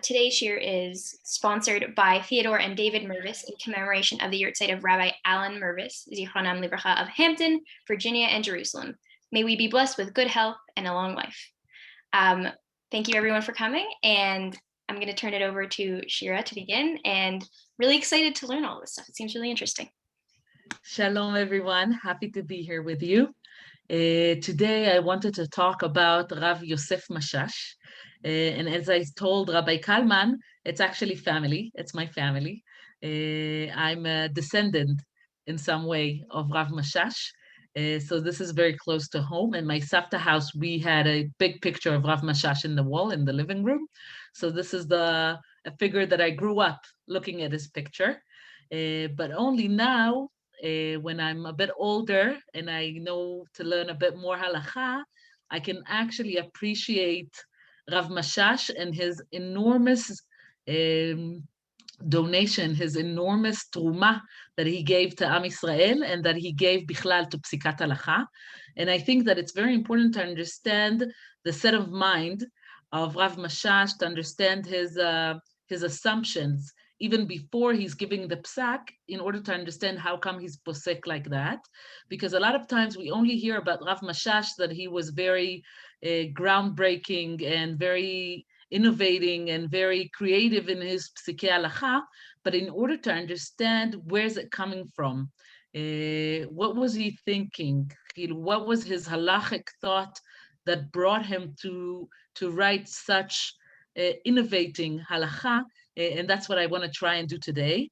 Today's shir is sponsored by Theodore and David Mirvis in commemoration of the yahrzeit of Rabbi Alan Mirvis, Zichronam Libracha, of Hampton, Virginia, and Jerusalem. May we be blessed with good health and a long life. Thank you everyone for coming, and I'm going to turn it over to Shira to begin, and really excited to learn all this stuff. It seems really interesting. Shalom everyone, happy to be here with you. Today I wanted to talk about Rav Yosef Mashash. And as I told Rabbi Kalman, it's actually family. It's my family. I'm a descendant in some way of Rav Mashash. So this is very close to home. In my Savta house, we had a big picture of Rav Mashash in the wall in the living room. So this is a figure that I grew up looking at his picture. But only now, when I'm a bit older and I know to learn a bit more halacha, I can actually appreciate Rav Mashash and his enormous donation, his enormous truma that he gave to Am Yisrael and that he gave bichlal to psikat halacha. And I think that it's very important to understand the set of mind of Rav Mashash, to understand his assumptions even before he's giving the psak, in order to understand how come he's posek like that. Because a lot of times we only hear about Rav Mashash that he was very groundbreaking and very innovating and very creative in his psikei halacha, but in order to understand where's it coming from, what was he thinking, what was his halachic thought that brought him to write such innovating halacha, and that's what I want to try and do today.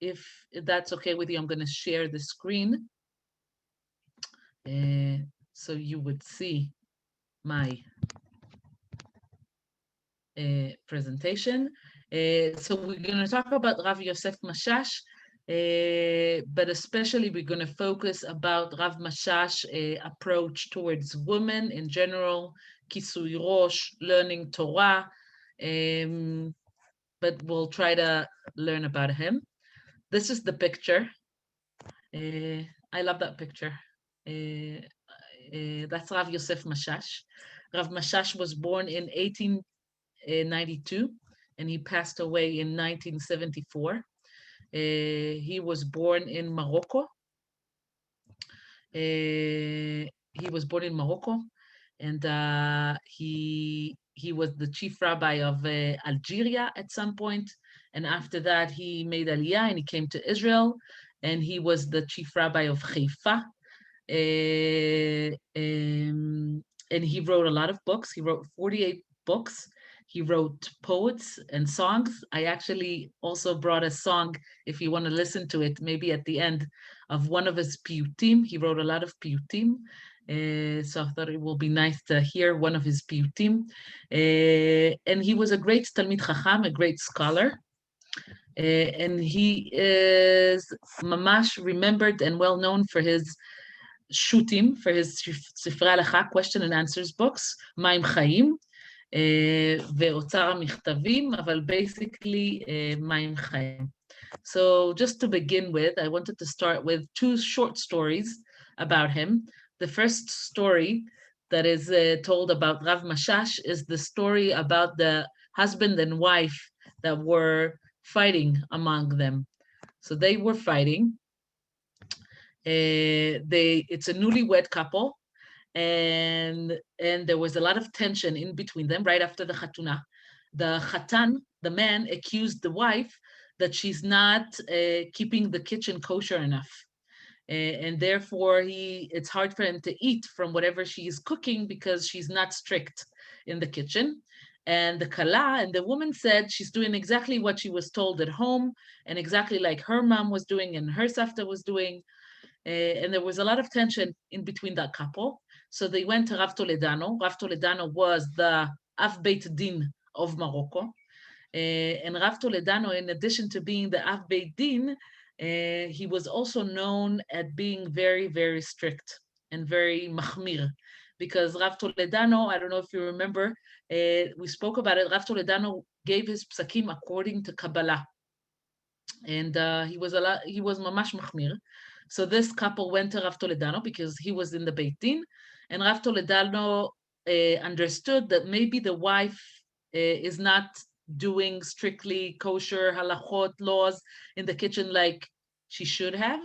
If that's okay with you, I'm going to share the screen so you would see my presentation. So we're going to talk about Rav Yosef Mashash, but especially we're going to focus about Rav Mashash approach towards women in general, kisui rosh, learning Torah, but we'll try to learn about him. This is the picture. I love that picture. That's Rav Yosef Mashash. Rav Mashash was born in 1892 and he passed away in 1974. He was born in Morocco. And he was the chief rabbi of Algeria at some point, and after that he made Aliyah and he came to Israel, and he was the chief rabbi of Haifa, and he wrote a lot of books. He wrote 48 books. He wrote poets and songs. I actually also brought a song, if you want to listen to it, maybe at the end, of one of his piyutim. He wrote a lot of piyutim. So I thought it will be nice to hear one of his piyutim. And he was a great Talmid Chacham, a great scholar. And he is mamash remembered and well known for his shutim, for his Sifrei Halacha, question and answers books, Maim Chaim, ואוצר המכתבים, אבל basically מים חיים. So just to begin with, I wanted to start with two short stories about him. The first story that is told about Rav Mashash is the story about the husband and wife that were fighting among them. So they were fighting. It's a newlywed couple, and there was a lot of tension in between them right after the Khatuna. The Khatan, the man, accused the wife that she's not keeping the kitchen kosher enough. And therefore it's hard for him to eat from whatever she is cooking because she's not strict in the kitchen. And the Kala, and the woman said she's doing exactly what she was told at home and exactly like her mom was doing and her Savta was doing. And there was a lot of tension in between that couple. So they went to Rav Toledano. Rav Toledano was the Av Beit Din of Morocco. And Rav Toledano, in addition to being the Av Beit Din, he was also known at being very, very strict and very machmir. Because Rav Toledano, I don't know if you remember, we spoke about it, Rav Toledano gave his psakim according to Kabbalah. And he was mamash machmir. So this couple went to Rav Toledano because he was in the Beit Din, and Rav Toledano understood that maybe the wife is not doing strictly kosher halachot laws in the kitchen like she should have.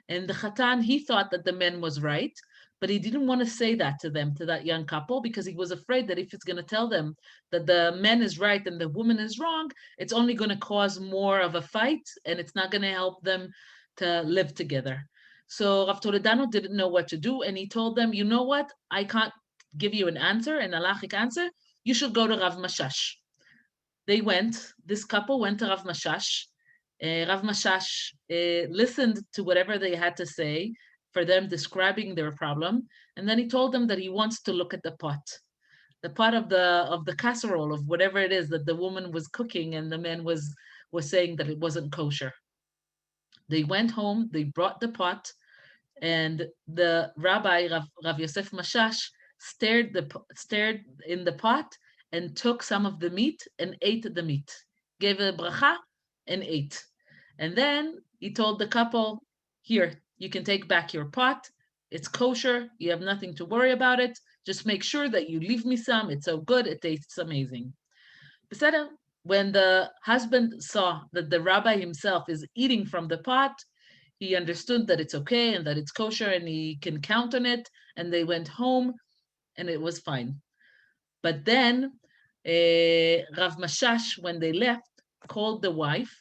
And the Khatan, he thought that the man was right, but he didn't want to say that to them, to that young couple, because he was afraid that if he's going to tell them that the man is right and the woman is wrong, it's only going to cause more of a fight and it's not going to help them to live together. So Rav Toledano didn't know what to do, and he told them, you know what? I can't give you an answer, an halachic answer. You should go to Rav Mashash. They went, this couple went to Rav Mashash. Rav Mashash listened to whatever they had to say for them describing their problem, and then he told them that he wants to look at the pot of the casserole of whatever it is that the woman was cooking, and the man was saying that it wasn't kosher. They went home, they brought the pot, and the rabbi Rav Yosef Mashash stared in the pot and took some of the meat and ate the meat, gave a bracha and ate. And then he told the couple, here, you can take back your pot. It's kosher. You have nothing to worry about it. Just make sure that you leave me some. It's so good. It tastes amazing. When the husband saw that the rabbi himself is eating from the pot, he understood that it's okay and that it's kosher and he can count on it. And they went home and it was fine. But then Rav Mashash, when they left, called the wife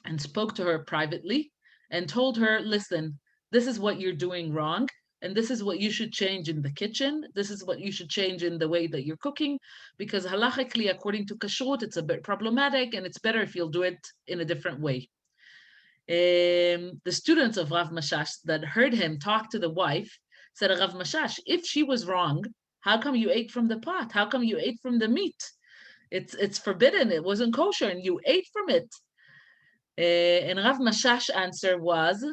and spoke to her privately and told her, listen, this is what you're doing wrong. And this is what you should change in the kitchen. This is what you should change in the way that you're cooking, because halachically, according to kashrut, it's a bit problematic, and it's better if you'll do it in a different way. The students of Rav Mashash that heard him talk to the wife said, Rav Mashash, if she was wrong, how come you ate from the pot? How come you ate from the meat? It's forbidden. It wasn't kosher, and you ate from it. And Rav Mashash's answer was,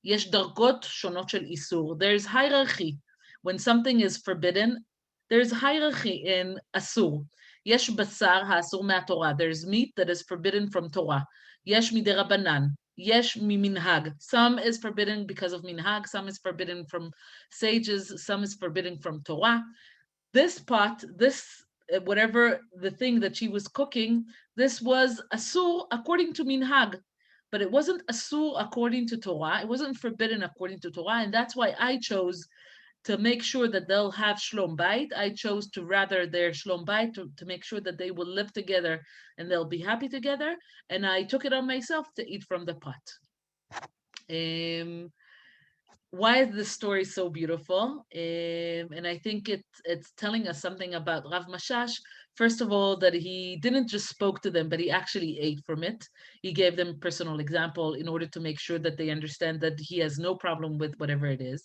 Yesh dargot shonot shel isur. There's hierarchy. When something is forbidden, there's hierarchy in asur. Yesh basar ha'asur me'atorah. There's meat that is forbidden from Torah. Yesh midei Rabbanan. Yesh miminhag. Some is forbidden because of minhag. Some is forbidden from sages. Some is forbidden from Torah. This pot, whatever the thing that she was cooking, this was asur according to minhag, but it wasn't asur according to Torah. It wasn't forbidden according to Torah, and that's why I chose to make sure that they'll have shlom bayit. I chose to rather their shlom bayit to make sure that they will live together and they'll be happy together, and I took it on myself to eat from the pot. Why is this story so beautiful? And I think it's telling us something about Rav Mashash. First of all, that he didn't just spoke to them, but he actually ate from it. He gave them personal example in order to make sure that they understand that he has no problem with whatever it is.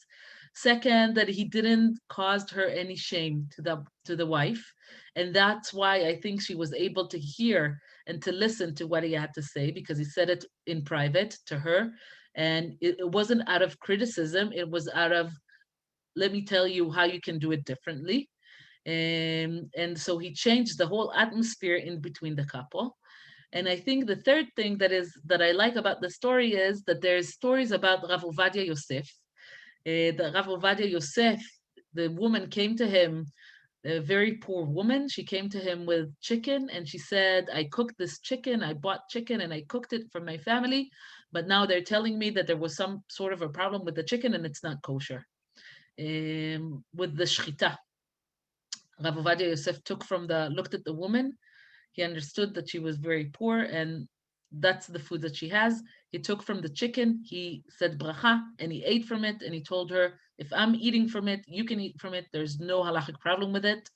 Second, that he didn't cause her any shame to the wife. And that's why I think she was able to hear and to listen to what he had to say, because he said it in private to her. And it wasn't out of criticism, it was out of, let me tell you how you can do it differently. And so he changed the whole atmosphere in between the couple. And I think the third thing that I like about the story is that there's stories about Rav Ovadia Yosef. The Rav Ovadia Yosef, the woman came to him, a very poor woman. She came to him with chicken and she said, I cooked this chicken, I bought chicken and I cooked it for my family, but now they're telling me that there was some sort of a problem with the chicken and it's not kosher. With the shchita, Rav Ovadia Yosef looked at the woman, he understood that she was very poor and that's the food that she has. He took from the chicken, he said bracha, and he ate from it, and he told her, if I'm eating from it, you can eat from it. There's no halachic problem with it.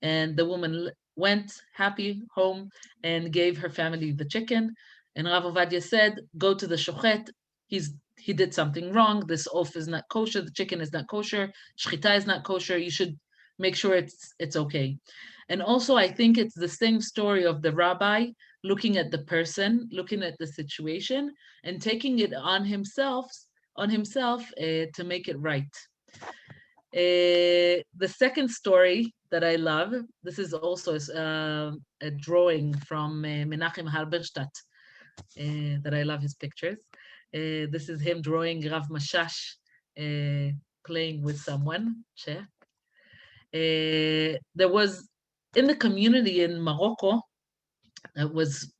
And the woman went happy home and gave her family the chicken. And Rav Ovadia said, go to the shochet. He did something wrong. This oaf is not kosher. The chicken is not kosher. Shchita is not kosher. You should make sure it's okay. And also, I think it's the same story of the rabbi looking at the person, looking at the situation, and taking it on himself to make it right. The second story that I love, this is also a drawing from Menachem Halberstadt, that I love his pictures. This is him drawing Rav Mashash playing with someone. There was, in the community in Morocco, It was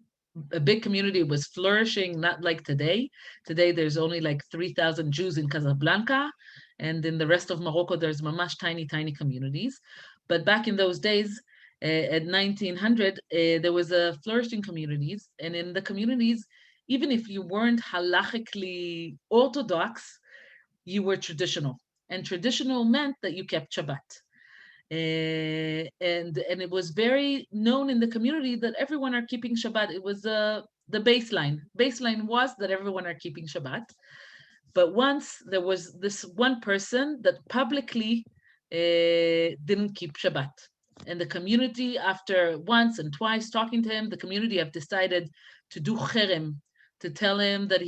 a big community. It was flourishing, not like today. Today, there's only like 3,000 Jews in Casablanca, and in the rest of Morocco, there's mamash tiny, tiny communities. But back in those days, at 1900, there was a flourishing communities, and in the communities, even if you weren't halachically orthodox, you were traditional, and traditional meant that you kept Shabbat. And it was very known in the community that everyone are keeping Shabbat. It was the baseline. Baseline was that everyone are keeping Shabbat. But once there was this one person that publicly didn't keep Shabbat. And the community, after once and twice talking to him, the community have decided to do cherem, to tell him that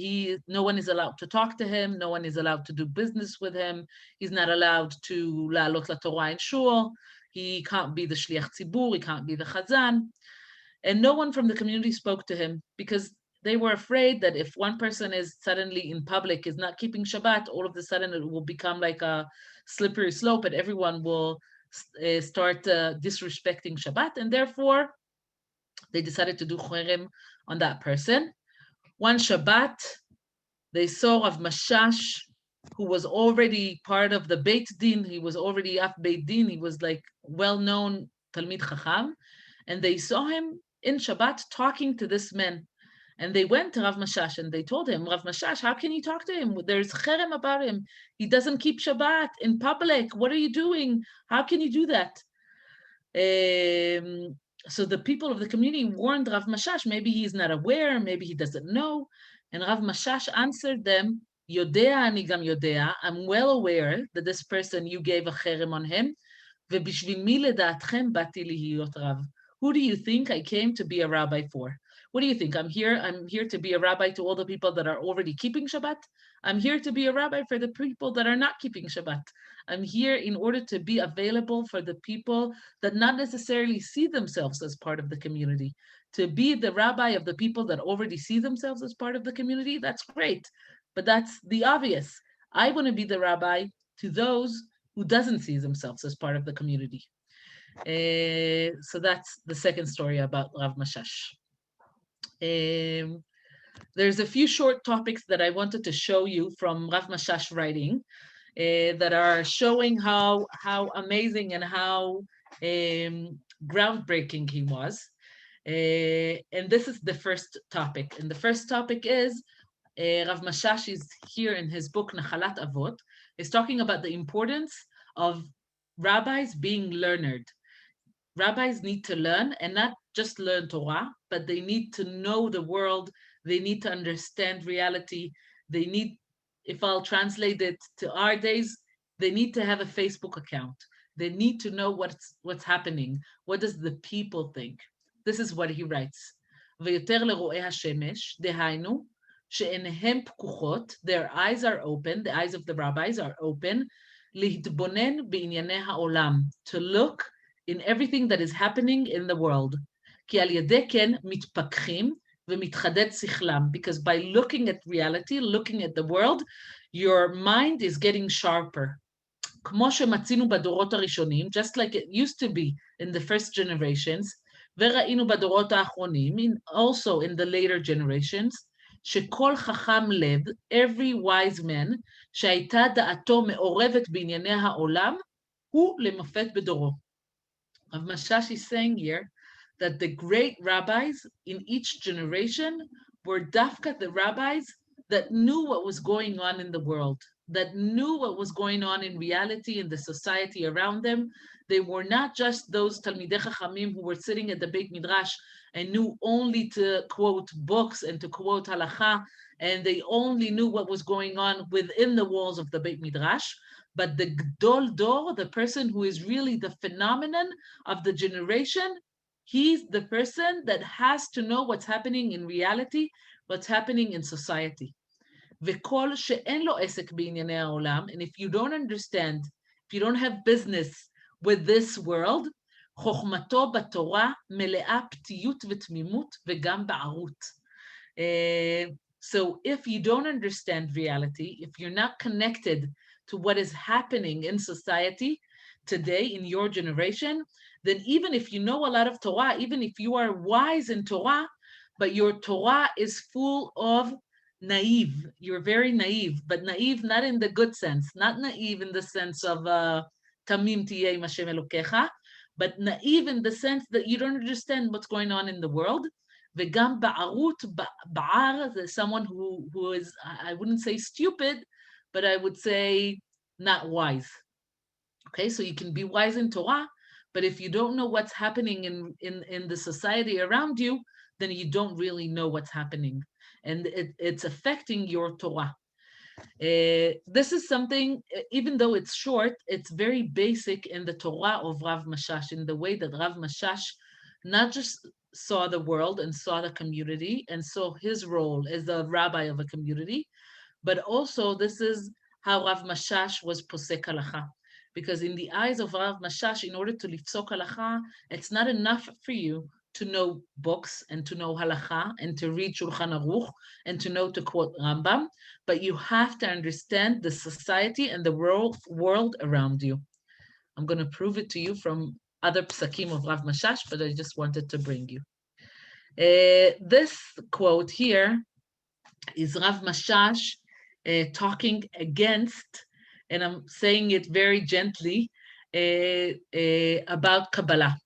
no one is allowed to talk to him, no one is allowed to do business with him, he's not allowed to la'alot la Torah in shul, he can't be the shliach tzibur, he can't be the chazan. And no one from the community spoke to him because they were afraid that if one person is suddenly in public, is not keeping Shabbat, all of a sudden it will become like a slippery slope and everyone will start disrespecting Shabbat. And therefore, they decided to do cherem on that person. One Shabbat, they saw Rav Mashash, who was already part of the Beit Din. He was already af Beit Din. He was like well-known Talmid Chacham. And they saw him in Shabbat talking to this man. And they went to Rav Mashash and they told him, Rav Mashash, how can you talk to him? There's cherem about him. He doesn't keep Shabbat in public. What are you doing? How can you do that? So the people of the community warned Rav Mashash, maybe he's not aware, maybe he doesn't know. And Rav Mashash answered them, Yodea ani gam yodea, I'm well aware that this person, you gave a cherem on him. V'bishvil mi ledatchem bati lihiyot rav. Who do you think I came to be a rabbi for? What do you think? I'm here to be a rabbi to all the people that are already keeping Shabbat. I'm here to be a rabbi for the people that are not keeping Shabbat. I'm here in order to be available for the people that not necessarily see themselves as part of the community. To be the rabbi of the people that already see themselves as part of the community, that's great. But that's the obvious. I want to be the rabbi to those who doesn't see themselves as part of the community. So that's the second story about Rav Mashash. There's a few short topics that I wanted to show you from Rav Mashash writing that are showing how amazing and how groundbreaking he was. And this is the first topic. And the first topic is Rav Mashash is here in his book Nachalat Avot, is talking about the importance of rabbis being learned. Rabbis need to learn, and not just learn Torah, but they need to know the world. They need to understand reality. They need, if I'll translate it to our days, they need to have a Facebook account. They need to know what's happening. What does the people think? This is what he writes. ויותר לרואי השמש, דהיינו, שעיניהם פקוחות, their eyes are open, the eyes of the rabbis are open, להתבונן בענייני העולם, to look in everything that is happening in the world. כי על ידי כן מתפכחים ומתחדד שכלם, because by looking at reality, looking at the world, your mind is getting sharper. כמו שמצינו בדורות הראשונים, just like it used to be in the first generations, וראינו בדורות האחרונים, also in the later generations, שכל חכם לב, every wise man, שהייתה דעתו מעורבת בענייני העולם, הוא למופת בדורו. Rav Mashash is saying here that the great rabbis in each generation were dafka the rabbis that knew what was going on in the world, that knew what was going on in reality in the society around them. They were not just those Talmidei Chachamim who were sitting at the Beit Midrash and knew only to quote books and to quote halacha, and they only knew what was going on within the walls of the Beit Midrash. But the Gdol Dor, the person who is really the phenomenon of the generation, he's the person that has to know what's happening in reality, what's happening in society. וכל שאין לו עסק בענייני העולם, and if you don't understand, if you don't have business with this world, חוכמתו בתורה מלאה פתיות ותמימות וגם בערות. So if you don't understand reality, if you're not connected to what is happening in society today in your generation, then even if you know a lot of Torah, even if you are wise in Torah, but your Torah is full of naive, you're very naive, but naive not in the good sense, not naive in the sense of tamim tiyeh Hashem Elokecha, but naive in the sense that you don't understand what's going on in the world. V'gam ba'arut, ba'ar, there's someone who is, I wouldn't say stupid, but I would say not wise. Okay, so you can be wise in Torah, but if you don't know what's happening in the society around you, then you don't really know what's happening. And it's affecting your Torah. This is something, even though it's short, it's very basic in the Torah of Rav Mashash, in the way that Rav Mashash not just saw the world and saw the community and saw his role as the rabbi of a community, but also this is how Rav Mashash was posek halacha. Because in the eyes of Rav Mashash, in order to lifsok halacha, it's not enough for you to know books and to know halacha and to read Shulchan Aruch and to know to quote Rambam, but you have to understand the society and the world around you. I'm going to prove it to you from other psakim of Rav Mashash, but I just wanted to bring you. This quote here is Rav Mashash talking against, and I'm saying it very gently, about Kabbalah.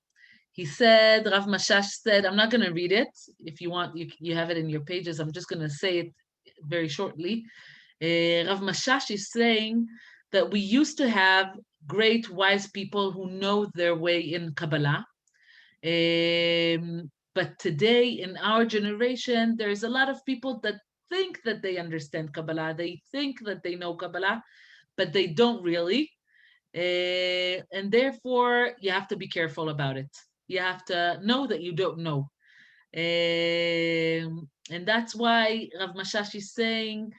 He said, Rav Mashash said, I'm not going to read it. If you want, you have it in your pages. I'm just going to say it very shortly. Rav Mashash is saying that we used to have great wise people who know their way in Kabbalah. But today, in our generation, there's a lot of people that think that they understand Kabbalah. They think that they know Kabbalah, but they don't really. And therefore, you have to be careful about it. You have to know that you don't know. And that's why Rav Mashash is saying,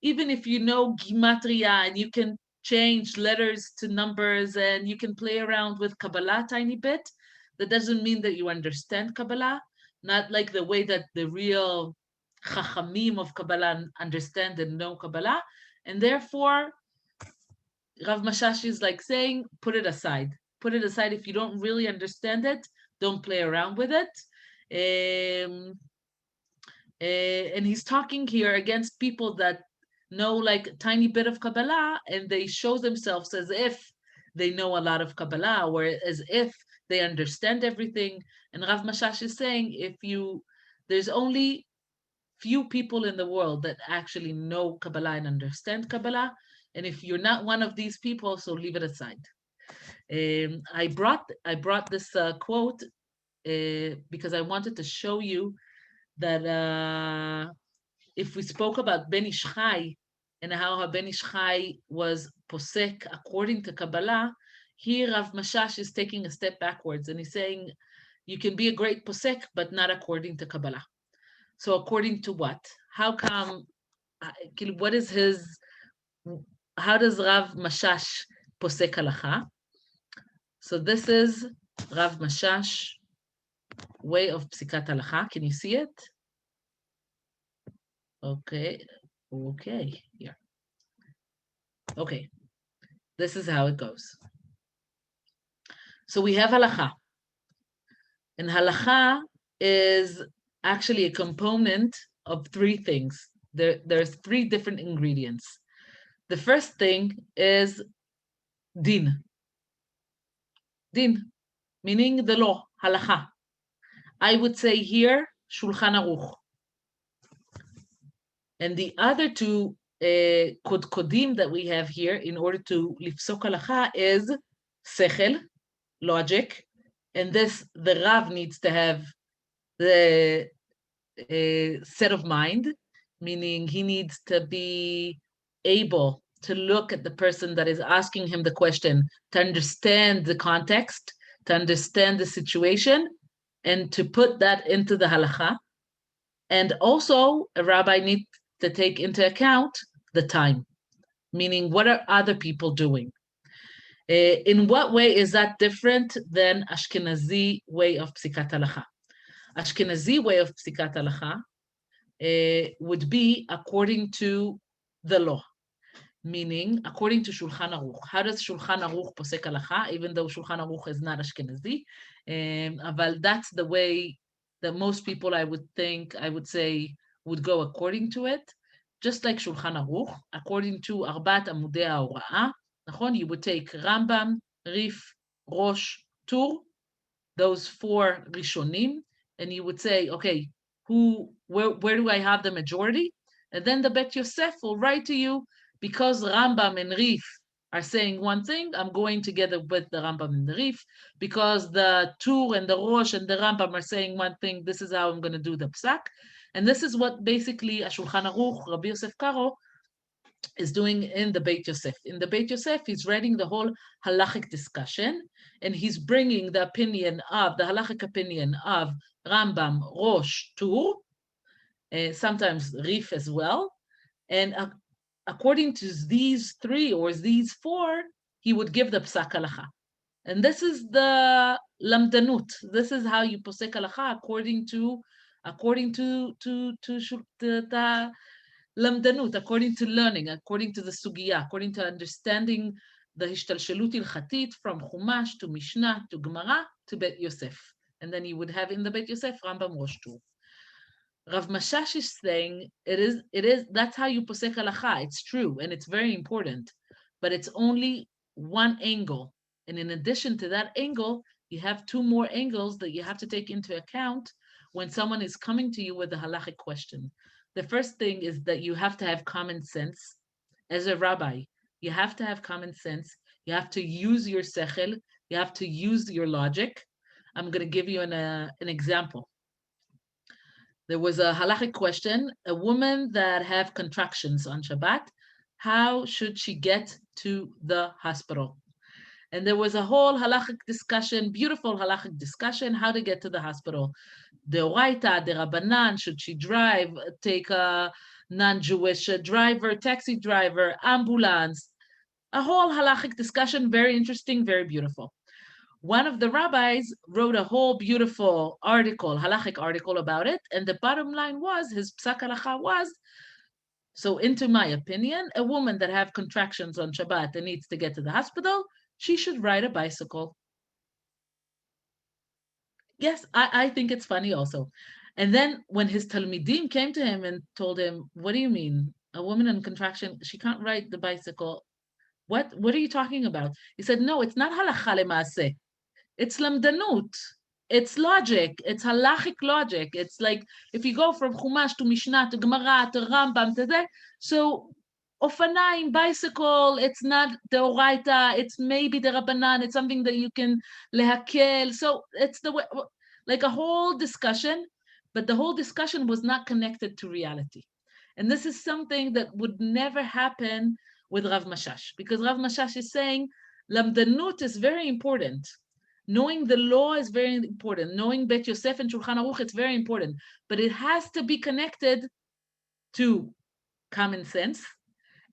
even if you know Gimatria and you can change letters to numbers and you can play around with Kabbalah a tiny bit, that doesn't mean that you understand Kabbalah, not like the way that the real Chachamim of Kabbalah understand and know Kabbalah. And therefore, Rav Mashash is like saying, put it aside. Put it aside. If you don't really understand it, don't play around with it. And he's talking here against people that know like a tiny bit of Kabbalah and they show themselves as if they know a lot of Kabbalah or as if they understand everything. And Rav Mashash is saying, there's only few people in the world that actually know Kabbalah and understand Kabbalah. And if you're not one of these people, so leave it aside. I brought this quote because I wanted to show you that if we spoke about Ben Ish Chai and how Ben Ish Chai was posek according to Kabbalah, here Rav Mashash is taking a step backwards and he's saying you can be a great posek, but not according to Kabbalah. So according to what? How come? What is his? How does Rav Mashash posek halacha? So this is Rav Mashash way of psikat halacha. Can you see it? Okay, here. Okay, this is how it goes. So we have halacha, and halacha is actually a component of three things. There's three different ingredients. The first thing is din. Din, meaning the law, halacha. I would say here, Shulchan Aruch. And the other two kodkodim that we have here in order to lifsok halacha is sechel, logic, and the Rav needs to have the set of mind, meaning he needs to be able to look at the person that is asking him the question, to understand the context, to understand the situation, and to put that into the halacha. And also, a rabbi needs to take into account the time, meaning what are other people doing? In what way is that different than Ashkenazi way of psikat halacha? Ashkenazi way of psikat halacha would be according to the law. meaning according to Shulchan Aruch. How does Shulchan Aruch posek halacha, even though Shulchan Aruch is not Ashkenazi? But that's the way that most people, I would say, would go according to it. Just like Shulchan Aruch, according to Arbat Amudei HaHora'ah, you would take Rambam, Rif, Rosh, Tur, those 4 Rishonim, and you would say, okay, where do I have the majority? And then the Bet Yosef will write to you, because Rambam and Rif are saying one thing, I'm going together with the Rambam and the Rif. Because the Tur and the Rosh and the Rambam are saying one thing, this is how I'm going to do the Psak. And this is what basically a Shulchan Aruch, Rabbi Yosef Karo, is doing in the Beit Yosef. In the Beit Yosef, he's writing the whole halachic discussion, and he's bringing the halachic opinion of Rambam, Rosh, Tur, sometimes Rif as well. And according to these 3 or these 4, he would give the psak halacha. And this is the lamdanut. This is how you posek halacha according to the lamdanut, according to learning, according to the sugya, according to understanding the hishtalshelut ilchatit from Chumash to Mishnah to Gemara to Bet Yosef. And then you would have in the Bet Yosef Rambam Rosh Tur. Rav Mashash is saying it is that's how you posek halacha. It's true and it's very important, but it's only one angle. And in addition to that angle, you have 2 more angles that you have to take into account when someone is coming to you with a halachic question. The first thing is that you have to have common sense. As a rabbi, you have to have common sense. You have to use your sechel. You have to use your logic. I'm going to give you an example. There was a halachic question, a woman that have contractions on Shabbat, how should she get to the hospital? And there was a whole halachic discussion, beautiful halachic discussion, how to get to the hospital. The Oraita, the Rabbanan, should she drive, take a non-Jewish driver, taxi driver, ambulance? A whole halachic discussion, very interesting, very beautiful. One of the rabbis wrote a whole beautiful article, halachic article about it, and the bottom line was, his psak halacha was, so into my opinion, a woman that have contractions on Shabbat and needs to get to the hospital, she should ride a bicycle. Yes, I think it's funny also. And then when his talmidim came to him and told him, what do you mean? A woman in contraction, she can't ride the bicycle. What are you talking about? He said, no, it's not halacha lemaaseh. It's lamdanut. It's logic. It's halachic logic. It's like if you go from Chumash to Mishnah to Gemara to Rambam to that. So Ofanaim, bicycle, it's not the Oraita, it's maybe the Rabbanan, it's something that you can lehakel. So it's the way, like a whole discussion, but the whole discussion was not connected to reality. And this is something that would never happen with Rav Mashash, because Rav Mashash is saying lamdanut is very important. Knowing the law is very important. Knowing Bet Yosef and Shulchan Aruch, it's very important. But it has to be connected to common sense,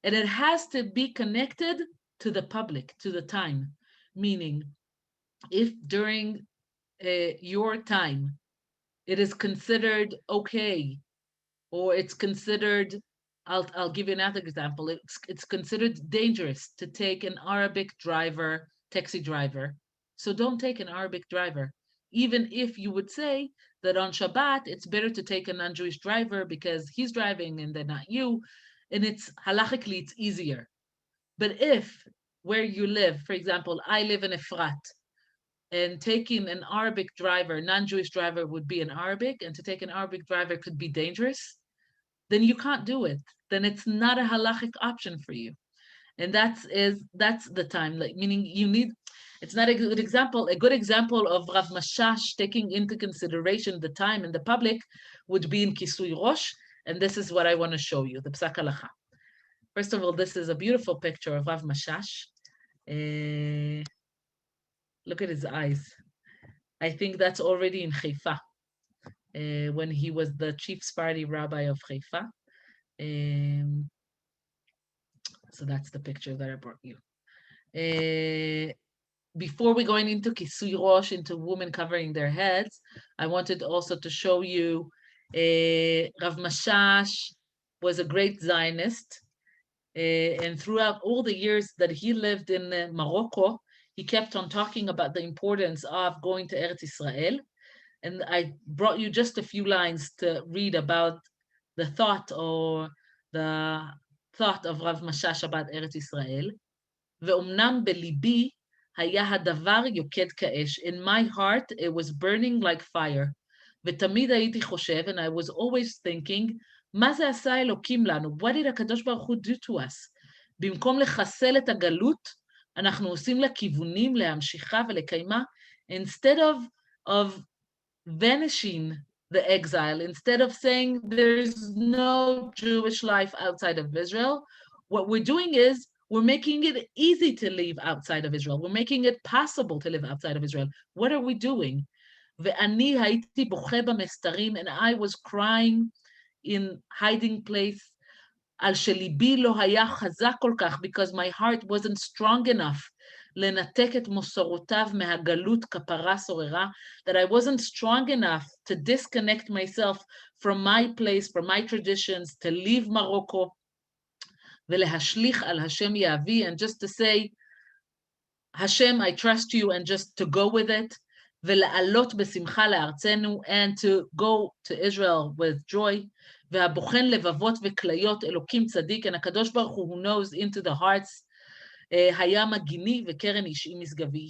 and it has to be connected to the public, to the time. Meaning, if during your time it is considered okay, or it's considered, I'll give you another example. It's considered dangerous to take an Arabic driver, taxi driver. So don't take an Arabic driver. Even if you would say that on Shabbat, it's better to take a non-Jewish driver because he's driving and they're not you. And it's halachically, it's easier. But if where you live, for example, I live in Efrat, and taking an Arabic driver, non-Jewish driver would be an Arabic, and to take an Arabic driver could be dangerous, then you can't do it. Then it's not a halachic option for you. And that's the time, like meaning you need, it's not a good example. A good example of Rav Mashash taking into consideration the time and the public would be in Kisui Rosh, and this is what I want to show you, the Psak Halacha. First of all, this is a beautiful picture of Rav Mashash. Look at his eyes. I think that's already in Haifa, when he was the chief Sephardi rabbi of Haifa. So that's the picture that I brought you. Before we going into Kisui Rosh, into women covering their heads, I wanted also to show you Rav Mashash was a great Zionist. And throughout all the years that he lived in Morocco, he kept on talking about the importance of going to Eretz Israel. And I brought you just a few lines to read about the thought of Rav Mashash about Eretz Israel. ואומנם בליבי היה הדבר יוקד כאש. In my heart it was burning like fire. ותמיד הייתי חושב, and I was always thinking, מה זה עשה אלוקים לנו? What did הקדוש ברוך הוא do to us? במקום לחסל את הגלות, אנחנו עושים לה כיוונים להמשיכה ולקיימה, instead of vanishing the exile, instead of saying there's no Jewish life outside of Israel, what we're doing is we're making it easy to live outside of Israel. We're making it possible to live outside of Israel. What are we doing? ואני הייתי בוכה במסתרים, and I was crying in hiding place, על שליבי לא היה חזק כל כך, because my heart wasn't strong enough לנתק את מוסרותיו מהגלות כפרה סוררה, that I wasn't strong enough to disconnect myself from my place, from my traditions, to leave Morocco, ולהשליך על השם יהבי, and just to say, Hashem, I trust you, and just to go with it, ולעלות בשמחה לארצנו, and to go to Israel with joy, והבוחן לבבות וכליות, אלוקים צדיק, and הקדוש ברוך הוא, who knows into the hearts, היה מגיני וקרן אישי משגבי,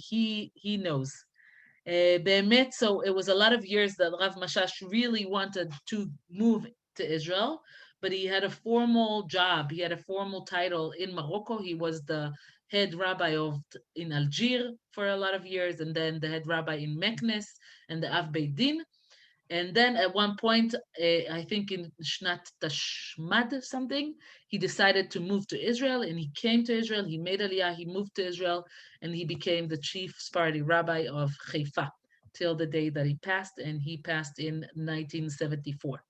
he knows. באמת, so it was a lot of years that Rav Mashash really wanted to move to Israel, but he had a formal job, he had a formal title in Morocco. He was the head rabbi in Algiers for a lot of years, and then the head rabbi in Meknes and the Av Beit Din. And then at one point, I think in Shnat Tashmad something, he decided to move to Israel, and he came to Israel, he made Aliyah, he moved to Israel, and he became the chief Sephardi rabbi of Haifa till the day that he passed, and he passed in 1974.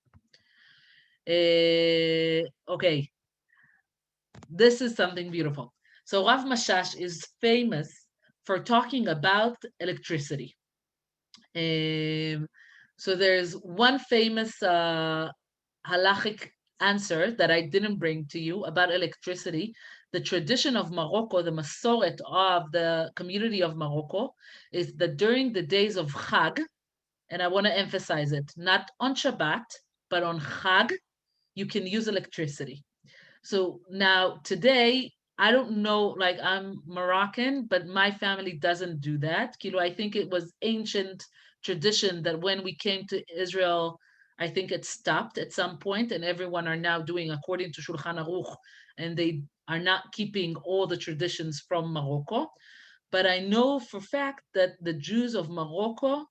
Okay, this is something beautiful. So Rav Mashash is famous for talking about electricity. So there's one famous halachic answer that I didn't bring to you about electricity. The tradition of Morocco, the Masoret of the community of Morocco, is that during the days of Chag, and I want to emphasize it, not on Shabbat, but on Chag, you can use electricity. So now today, I don't know, like I'm Moroccan, but my family doesn't do that. Kilo, I think it was ancient tradition that when we came to Israel, I think it stopped at some point, and everyone are now doing according to Shulchan Aruch, and they are not keeping all the traditions from Morocco. But I know for fact that the Jews of Morocco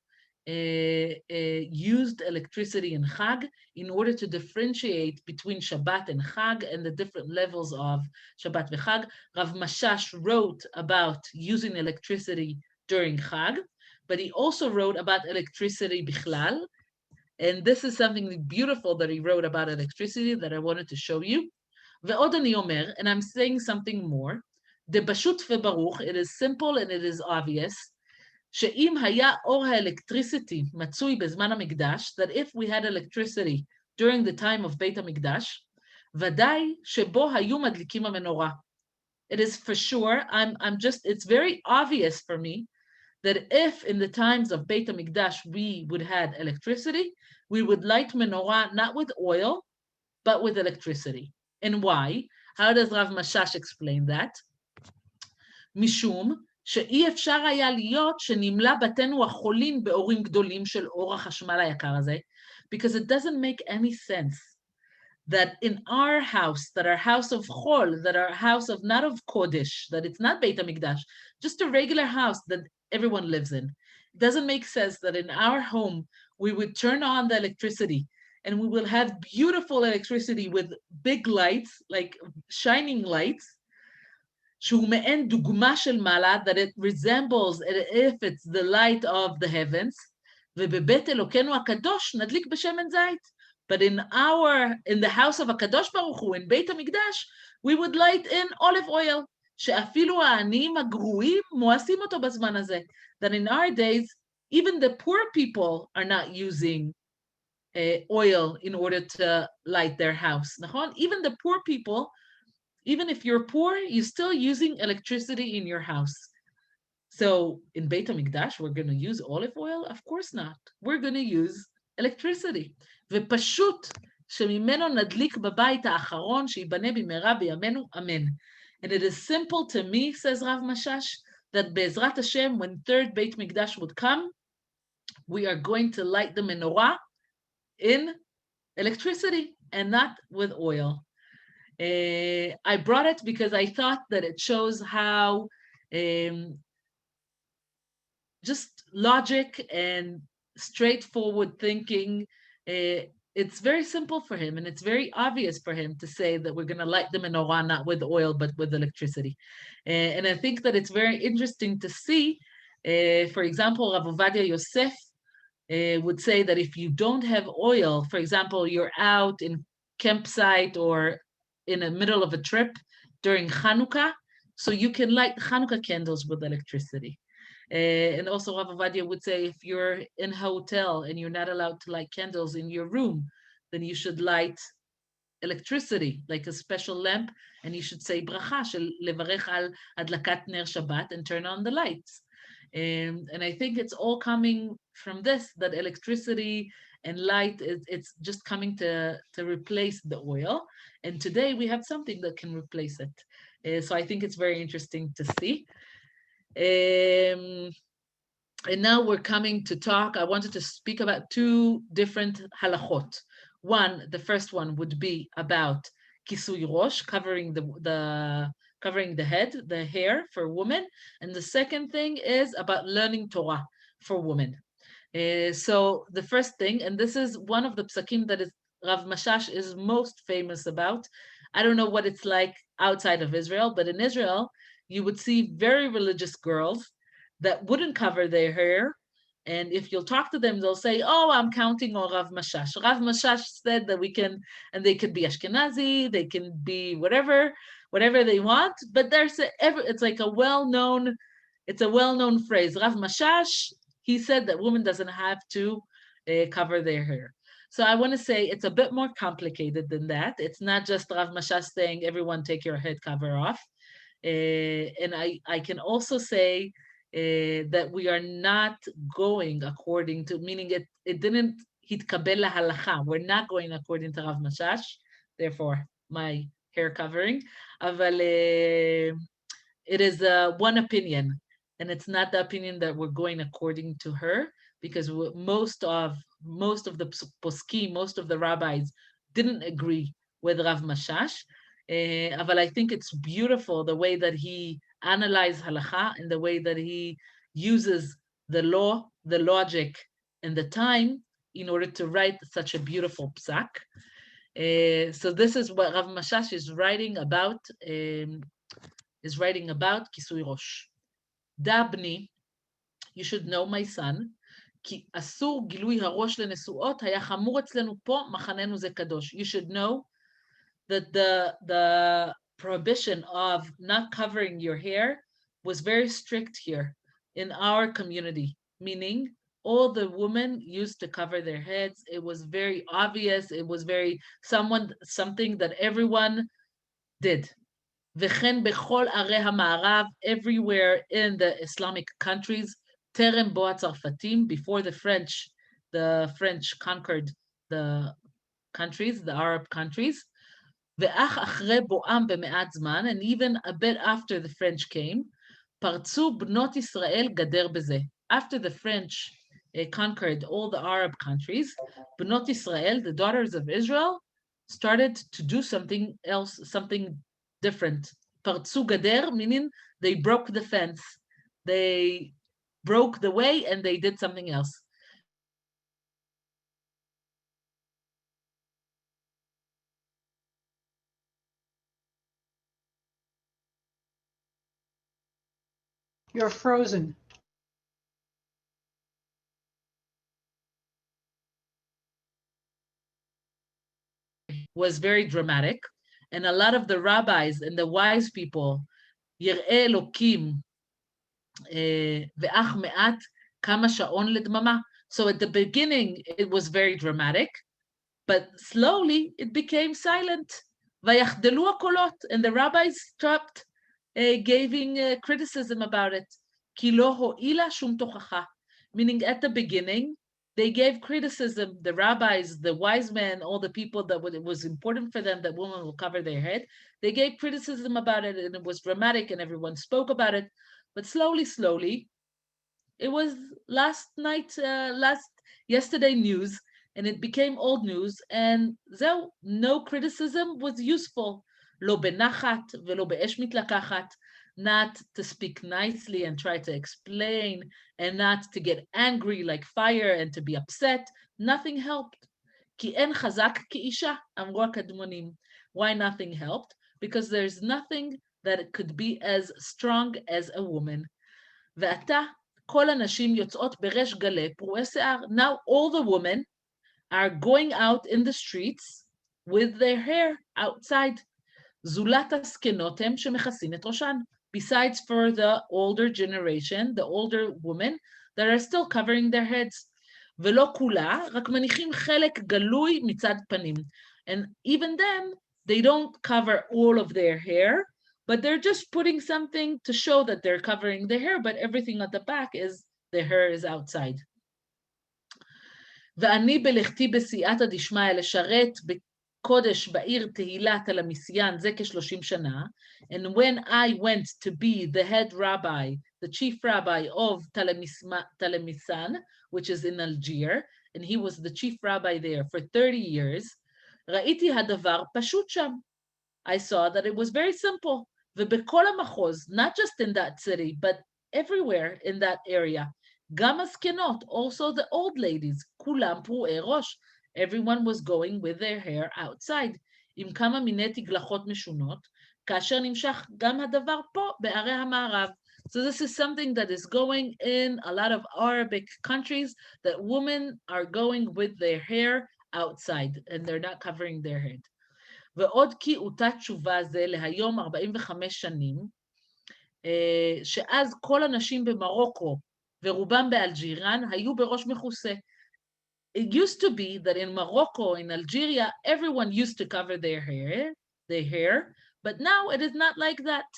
used electricity in Chag in order to differentiate between Shabbat and Chag and the different levels of Shabbat and Chag. Rav Mashash wrote about using electricity during Chag, but he also wrote about electricity bichlal, and this is something beautiful that he wrote about electricity that I wanted to show you. ועוד אני אומר, and I'm saying something more, דפשוט וברוך, it is simple and it is obvious, שאם היה אור האלקטריסיטי מצוי בזמן המקדש, that if we had electricity during the time of בית המקדש, ודאי שבו היו מדליקים המנורה. It is for sure, it's very obvious for me that if in the times of Beit HaMikdash we would have electricity, we would light menorah not with oil, but with electricity. And why? How does Rav Mashash explain that? משום שאי אפשר היה להיות שנמלא בתינו החולים באורים גדולים של אור החשמל היקר הזה, because it doesn't make any sense that in our house, that our house of Chol, that our house of not of Kodesh, that it's not Beit HaMikdash, just a regular house that everyone lives in. It doesn't make sense that in our home, we would turn on the electricity and we will have beautiful electricity with big lights, like shining lights, שהוא מעין דוגמה של מעלה, that it resembles, if it's the light of the heavens, ובבית אלוקינו הקדוש נדליק בשמן זית. But in the house of הקדוש ברוך הוא, in בית המקדש, we would light in olive oil, שאפילו העניים הגרועים מואסים אותו בזמן הזה. That in our days, even the poor people are not using oil in order to light their house. נכון? Even the poor people, Even if you're poor, you're still using electricity in your house. So in Beit HaMikdash, we're going to use olive oil? Of course not. We're going to use electricity. ופשוט שממנו נדליק בבית האחרון שיבנה במהרה בימינו, אמן. And it is simple to me, says Rav Mashash, that Be'ezrat Hashem, when third Beit Mikdash would come, we are going to light the menorah in electricity and not with oil. I brought it because I thought that it shows how just logic and straightforward thinking. It's very simple for him, and it's very obvious for him to say that we're going to light the menorah not with oil but with electricity. And I think that it's very interesting to see. For example, Rav Ovadia Yosef would say that if you don't have oil, for example, you're out in campsite or in the middle of a trip during Hanukkah, so you can light Hanukkah candles with electricity. And also Rav Ovadia would say if you're in a hotel and you're not allowed to light candles in your room, then you should light electricity, like a special lamp, and you should say bracha shel levarech al adlakat ner Shabbat and turn on the lights. And I think it's all coming from this, that electricity and light, it's just coming to replace the oil. And today we have something that can replace it. So I think it's very interesting to see. And now we're coming to talk. I wanted to speak about two different halachot. One, the first one would be about kisui rosh, covering the head, the hair for women, and the second thing is about learning Torah for women. So the first thing, and this is one of the psakim that is Rav Mashash is most famous about. I don't know what it's like outside of Israel, but in Israel, you would see very religious girls that wouldn't cover their hair. And if you'll talk to them, they'll say, oh, I'm counting on Rav Mashash. Rav Mashash said that we can, and they could be Ashkenazi, they can be whatever they want, but it's like a well-known phrase. Rav Mashash, he said that women doesn't have to cover their hair. So I want to say it's a bit more complicated than that. It's not just Rav Mashash saying, everyone take your head cover off. And I can also say that we are not going according to, meaning it didn't hitkabel lahalacha. We're not going according to Rav Mashash, therefore my hair covering. Aval, it is one opinion, and it's not the opinion that we're going according to her, because most of the poskim, most of the rabbis didn't agree with Rav Mashash. But I think it's beautiful the way that he analyzed halacha and the way that he uses the law, the logic, and the time in order to write such a beautiful psak. So this is what Rav Mashash is writing about. Kisui rosh. Dabni, you should know, my son, כי אסור גילוי הראש לנשואות, היה חמור אצלנו פה, מחננו זה קדוש. You should know that the prohibition of not covering your hair was very strict here in our community, meaning all the women used to cover their heads. It was very obvious. It was something that everyone did. וכן בכל ערי המערב, everywhere in the Islamic countries, טרם בוא הצרפתים, before the French conquered the countries, the Arab countries, ואך אחרי בואם במעט זמן, and even a bit after the French came, פרצו בנות ישראל גדר בזה. After the French conquered all the Arab countries, בנות ישראל, the daughters of Israel, started to do something else, something different. פרצו גדר, meaning they broke the fence. They broke the way and they did something else. You're frozen. Was very dramatic, and a lot of the rabbis and the wise people, יראי אלוקים ואך מעט כמה שעון לדממה. So at the beginning, it was very dramatic, but slowly it became silent. ויחדלו הקולות, and the rabbis stopped giving criticism about it. כי לא הועילה שום תוכחה. Meaning at the beginning, they gave criticism, the rabbis, the wise men, all the people that it was important for them that women will cover their head. They gave criticism about it, and it was dramatic, and everyone spoke about it. But slowly, it was yesterday news, and it became old news, and no criticism was useful. לא בנחת ולא באש מתלקחת, not to speak nicely and try to explain, and not to get angry like fire and to be upset. Nothing helped. כי אין חזק כאישה, אמרו הקדמונים. Why nothing helped? Because there's nothing that could be as strong as a woman. ועתה, כל הנשים יוצאות בריש גלי, פרועי שיער. Now all the women are going out in the streets with their hair outside. זולת הזקנות הם שמכסין את ראשן. Besides for the older generation, the older women that are still covering their heads. ולא כולה, רק מניחים חלק גלוי מצד פנים. And even then, they don't cover all of their hair, but they're just putting something to show that they're covering their hair, but everything at the back is, their hair is outside. ואני בלכתי בסייעתא דשמיא לשרת קודש בעיר תהילת הלמיסיין, זה כ-30 שנה, and when I went to be the head rabbi, the chief rabbi of Talemisan, which is in Algiers, and he was the chief rabbi there for 30 years, ראיתי הדבר פשוט שם. I saw that it was very simple, ובכל המחוז, not just in that city, but everywhere in that area, גם הזקנות, also the old ladies, כולם פרועי ראש, everyone was going with their hair outside, עם כמה מיני תגלחות משונות, כאשר נמשך גם הדבר פה בערי המערב. So this is something that is going in a lot of Arabic countries, that women are going with their hair outside, and they're not covering their head. ועוד כי אותה תשובה זה להיום 45 שנים, שאז כל הנשים במרוקו ורובם באלג'ירן היו בראש מכוסה. It used to be that in Morocco, in Algeria, everyone used to cover their hair, but now it is not like that.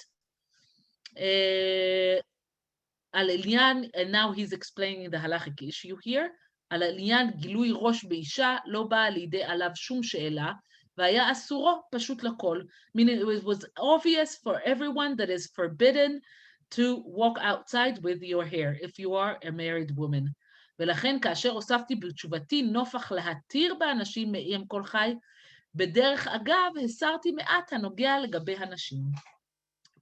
And now he's explaining the halachic issue here. על העניין גילוי ראש באישה לא באה לידי עליו שום שאלה, והיה אסורו פשוט לכל. Meaning it was obvious for everyone that is forbidden to walk outside with your hair if you are a married woman. ולכן כאשר הוספתי בתשובתי נופח להתיר באנשים מאיים כל חי, בדרך אגב הסרתי מעט הנוגע לגבי הנשים.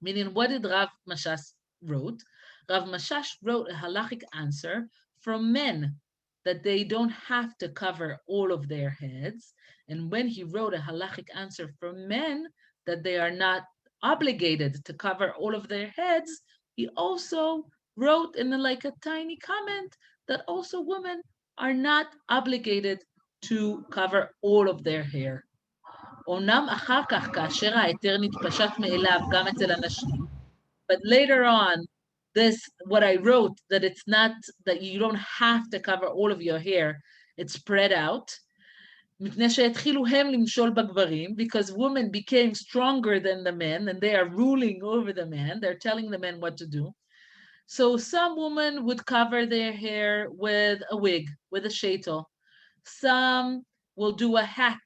Meaning, what did Rav Mashash wrote? Rav Mashash wrote a halachic answer from men that they don't have to cover all of their heads. And when he wrote a halachic answer from men that they are not obligated to cover all of their heads, he also wrote in like a tiny comment that also women are not obligated to cover all of their hair. אומנם אחר כך, כאשר ההיתר נתפשט מאליו גם אצל הנשים, but later on, what I wrote, that it's not, that you don't have to cover all of your hair, it's spread out, מפני שהתחילו הם למשול בגברים, because women became stronger than the men, and they are ruling over the men, they're telling the men what to do. So some women would cover their hair with a wig, with a sheitel. Some will do a hat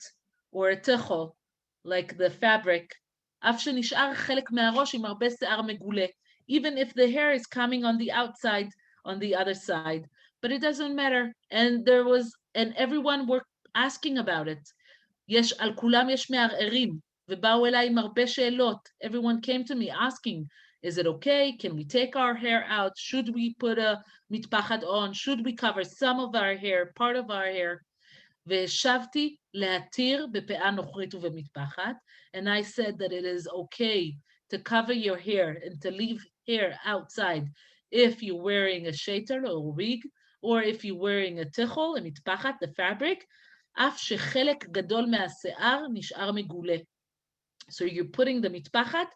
or a tichel, like the fabric. אף שנשאר חלק מהראש עם הרבה שיער מגולה, even if the hair is coming on the outside, on the other side. But it doesn't matter. And everyone were asking about it. על כולם יש מערערים, ובאו אליי עם הרבה שאלות. Everyone came to me asking, is it okay? Can we take our hair out? Should we put a mitpachat on? Should we cover some of our hair, part of our hair? והשבתי להתיר בפאה נוכרית ובמטפחת, and I said that it is okay to cover your hair and to leave hair outside if you're wearing a sheitel or a wig, or if you're wearing a tichel, a mitpachat, the fabric, אף שחלק גדול מהשיער נשאר מגולה. So you're putting the mitpachat,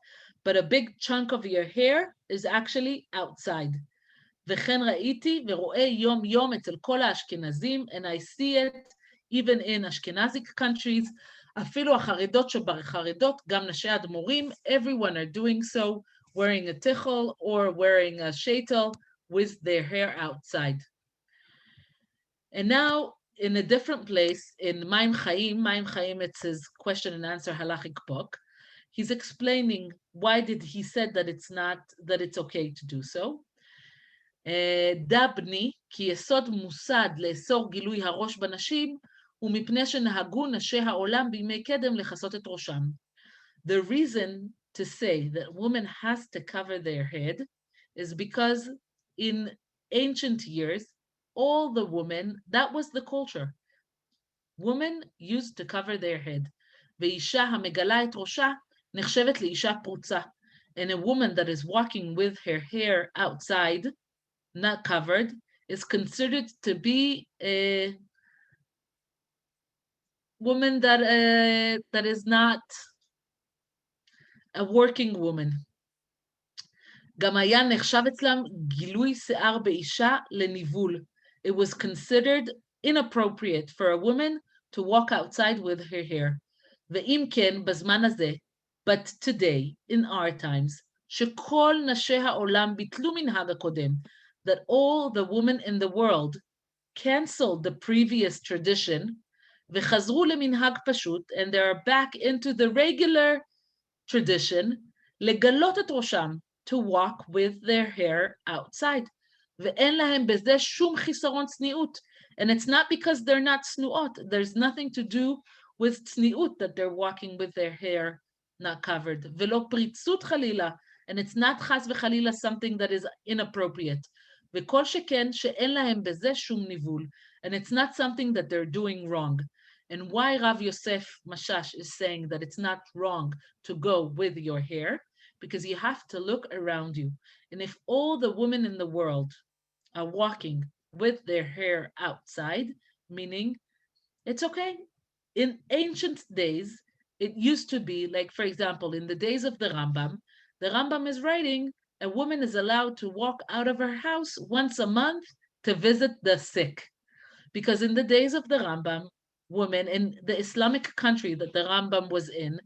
but a big chunk of your hair is actually outside. וכן ראיתי ורואה יום יום אצל כל האשכנזים, and I see it even in Ashkenazic countries, אפילו החרדות שבחרדות, גם נשי האדמו"רים, everyone are doing so, wearing a tichel or wearing a sheitel with their hair outside. And now, in a different place, in Maim Chaim, it's his question and answer halachic book, he's explaining why did he said that it's okay to do so. דבני, כי יסוד מוסד לאסור גילוי הראש בנשים, ומפני שנהגו נשי העולם בימי קדם לכסות את ראשם. The reason to say that woman has to cover their head is because in ancient years, all the women, that was the culture. Women used to cover their head. ואישה המגלה את ראשה נחשבת לאישה פרוצה. And a woman that is walking with her hair outside, not covered, is considered to be a woman that is not a working woman. גם היה נחשב אצלם גילוי שיער באישה לניבול. It was considered inappropriate for a woman to walk outside with her hair. ואם כן, בזמן הזה, but today, in our times, שכל נשי העולם ביטלו מנהג הקודם, that all the women in the world canceled the previous tradition, וחזרו למנהג פשוט, and they are back into the regular tradition, לגלות את ראשם, to walk with their hair outside. ואין להם בזה שום חיסרון צניעות. And it's not because they're not צנועות. There's nothing to do with צניעות that they're walking with their hair not covered. ולא פריצות חלילה. And it's not חס וחלילה something that is inappropriate. וכל שכן שאין להם בזה שום ניבול. And it's not something that they're doing wrong. And why Rav Mashash is saying that it's not wrong to go with your hair, because you have to look around you. And if all the women in the world are walking with their hair outside, meaning it's okay. In ancient days, it used to be like, for example, in the days of the Rambam is writing, a woman is allowed to walk out of her house once a month to visit the sick. Because in the days of the Rambam, women in the Islamic country that the Rambam was in,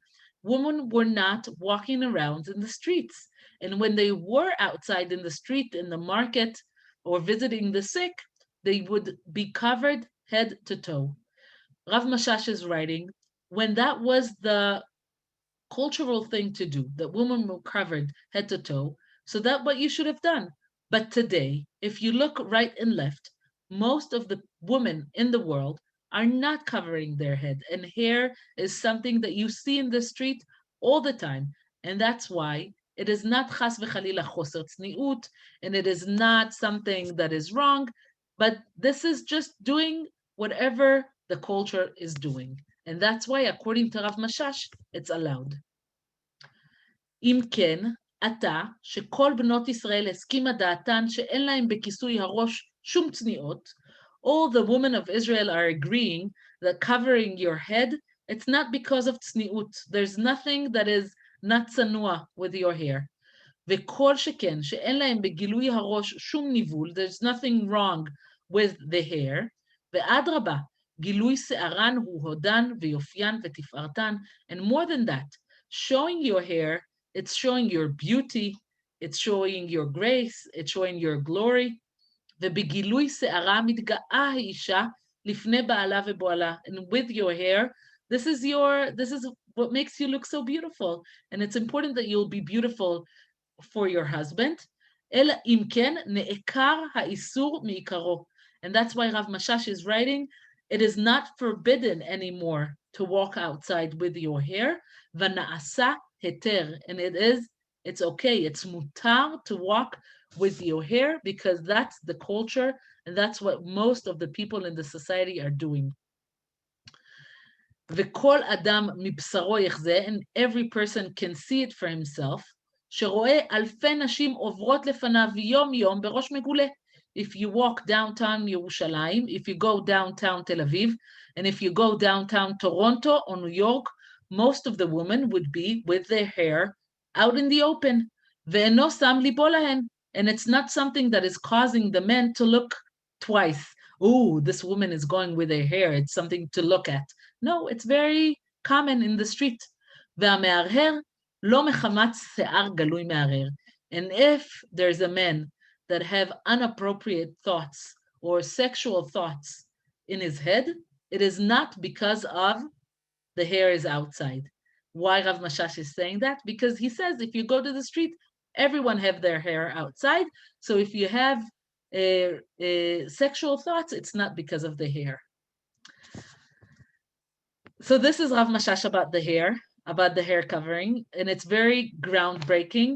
women were not walking around in the streets. And when they were outside in the street, in the market, or visiting the sick, they would be covered head to toe. Rav Mashash is writing, when that was the cultural thing to do, that women were covered head to toe, so that's what you should have done. But today, if you look right and left, most of the women in the world are not covering their head, and hair is something that you see in the street all the time. And that's why it is not chas v'chalila choser tzniut, and it is not something that is wrong, but this is just doing whatever the culture is doing. And that's why, according to Rav Mashash, it's allowed. אם כן, עתה, שכל בנות ישראל הסכימה דעתן שאין להם בכיסוי הראש שום צניעות, all the women of Israel are agreeing that covering your head, it's not because of tzniut. There's nothing that is not צנוע with your hair. וכל שכן, שאין להם בגילוי הראש שום ניבול, there's nothing wrong with the hair, ואדרבה, גילוי שערן הוא הודן ויופיין ותפארתן, and more than that, showing your hair, it's showing your beauty, it's showing your grace, it's showing your glory, ובגילוי שערה מתגאה האישה לפני בעלה ובועלה. And with your hair, this is what makes you look so beautiful. And it's important that you'll be beautiful for your husband. אלא אם כן נעקר האיסור מעיקרו. And that's why Rav Mashash is writing, it is not forbidden anymore to walk outside with your hair. ונעשה היתר. And it's okay, it's mutar to walk with your hair because that's the culture and that's what most of the people in the society are doing. וכל אדם מבשרו יחזה, and every person can see it for himself, שרואה אלפי נשים עוברות לפניו יום יום בראש מגולה. If you walk downtown ירושלים, if you go downtown Tel Aviv, and if you go downtown Toronto or New York, most of the women would be with their hair out in the open. ואינו שם ליבו להן. And it's not something that is causing the men to look twice. Oh, this woman is going with her hair. It's something to look at. No, it's very common in the street. והמהרהר לא מחמת שיער גלוי מהרהר. And if there's a man that have inappropriate thoughts or sexual thoughts in his head, it is not because of the hair is outside. Why Rav Mashash is saying that? Because he says if you go to the street, everyone have their hair outside. So if you have sexual thoughts, it's not because of the hair. So this is Rav Mashash about the hair covering, and it's very groundbreaking.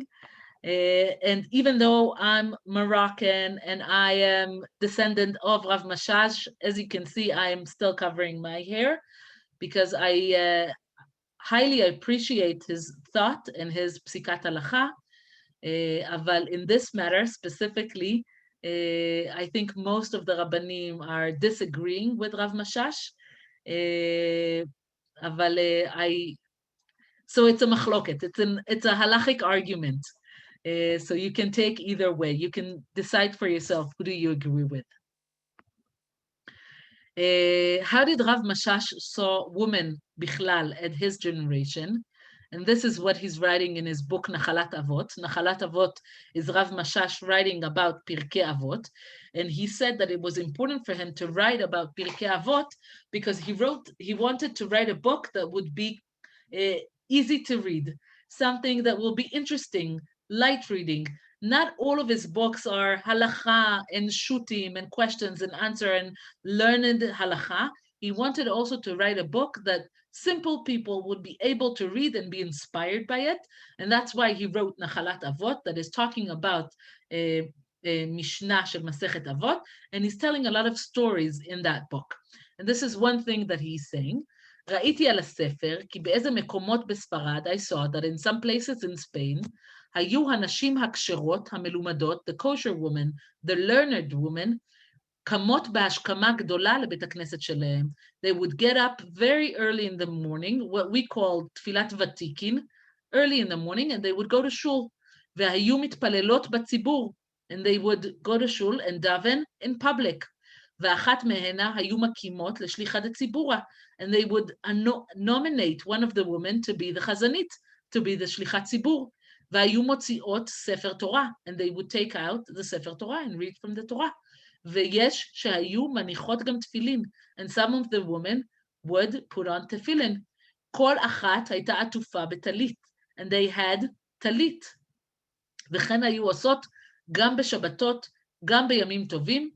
And even though I'm Moroccan and I am descendant of Rav Mashash, as you can see, I am still covering my hair because I highly appreciate his thought and his psikat halacha. But in this matter specifically, I think most of the Rabbanim are disagreeing with Rav Mashash. So it's a machloket, it's a halachic argument. So you can take either way. You can decide for yourself, who do you agree with? How did Rav Mashash saw women bichlal at his generation? And this is what he's writing in his book, Nachalat Avot. Nachalat Avot is Rav Mashash writing about Pirkei Avot. And he said that it was important for him to write about Pirkei Avot because he wanted to write a book that would be easy to read, something that will be interesting, light reading. Not all of his books are halacha and shutim and questions and answer and learned halacha. He wanted also to write a book that simple people would be able to read and be inspired by it. And that's why he wrote Nachalat Avot, that is talking about Mishnah shel Masechet Avot, and he's telling a lot of stories in that book. And this is one thing that he's saying. ראיתי על הספר, כי באיזה מקומות בספרד, I saw that in some places in Spain, היו הנשים הכשרות, המלומדות, the kosher woman, the learned woman, קמות בהשכמה גדולה לבית הכנסת שלהם. They would get up very early in the morning, what we call תפילת ותיקין, early in the morning, and they would go to shul. והיו מתפללות בציבור, and they would go to shul and daven in public. ואחת מהנה היו מקימות לשליחת הציבורה, and they would nominate one of the women to be the חזנית, to be the שליחת ציבור. והיו מוציאות ספר תורה, and they would take out the ספר תורה and read from the Torah. ויש שהיו מניחות גם תפילין, and some of the women would put on תפילין. כל אחת הייתה עטופה בטלית, and they had טלית. וכן היו עושות גם בשבתות, גם בימים טובים,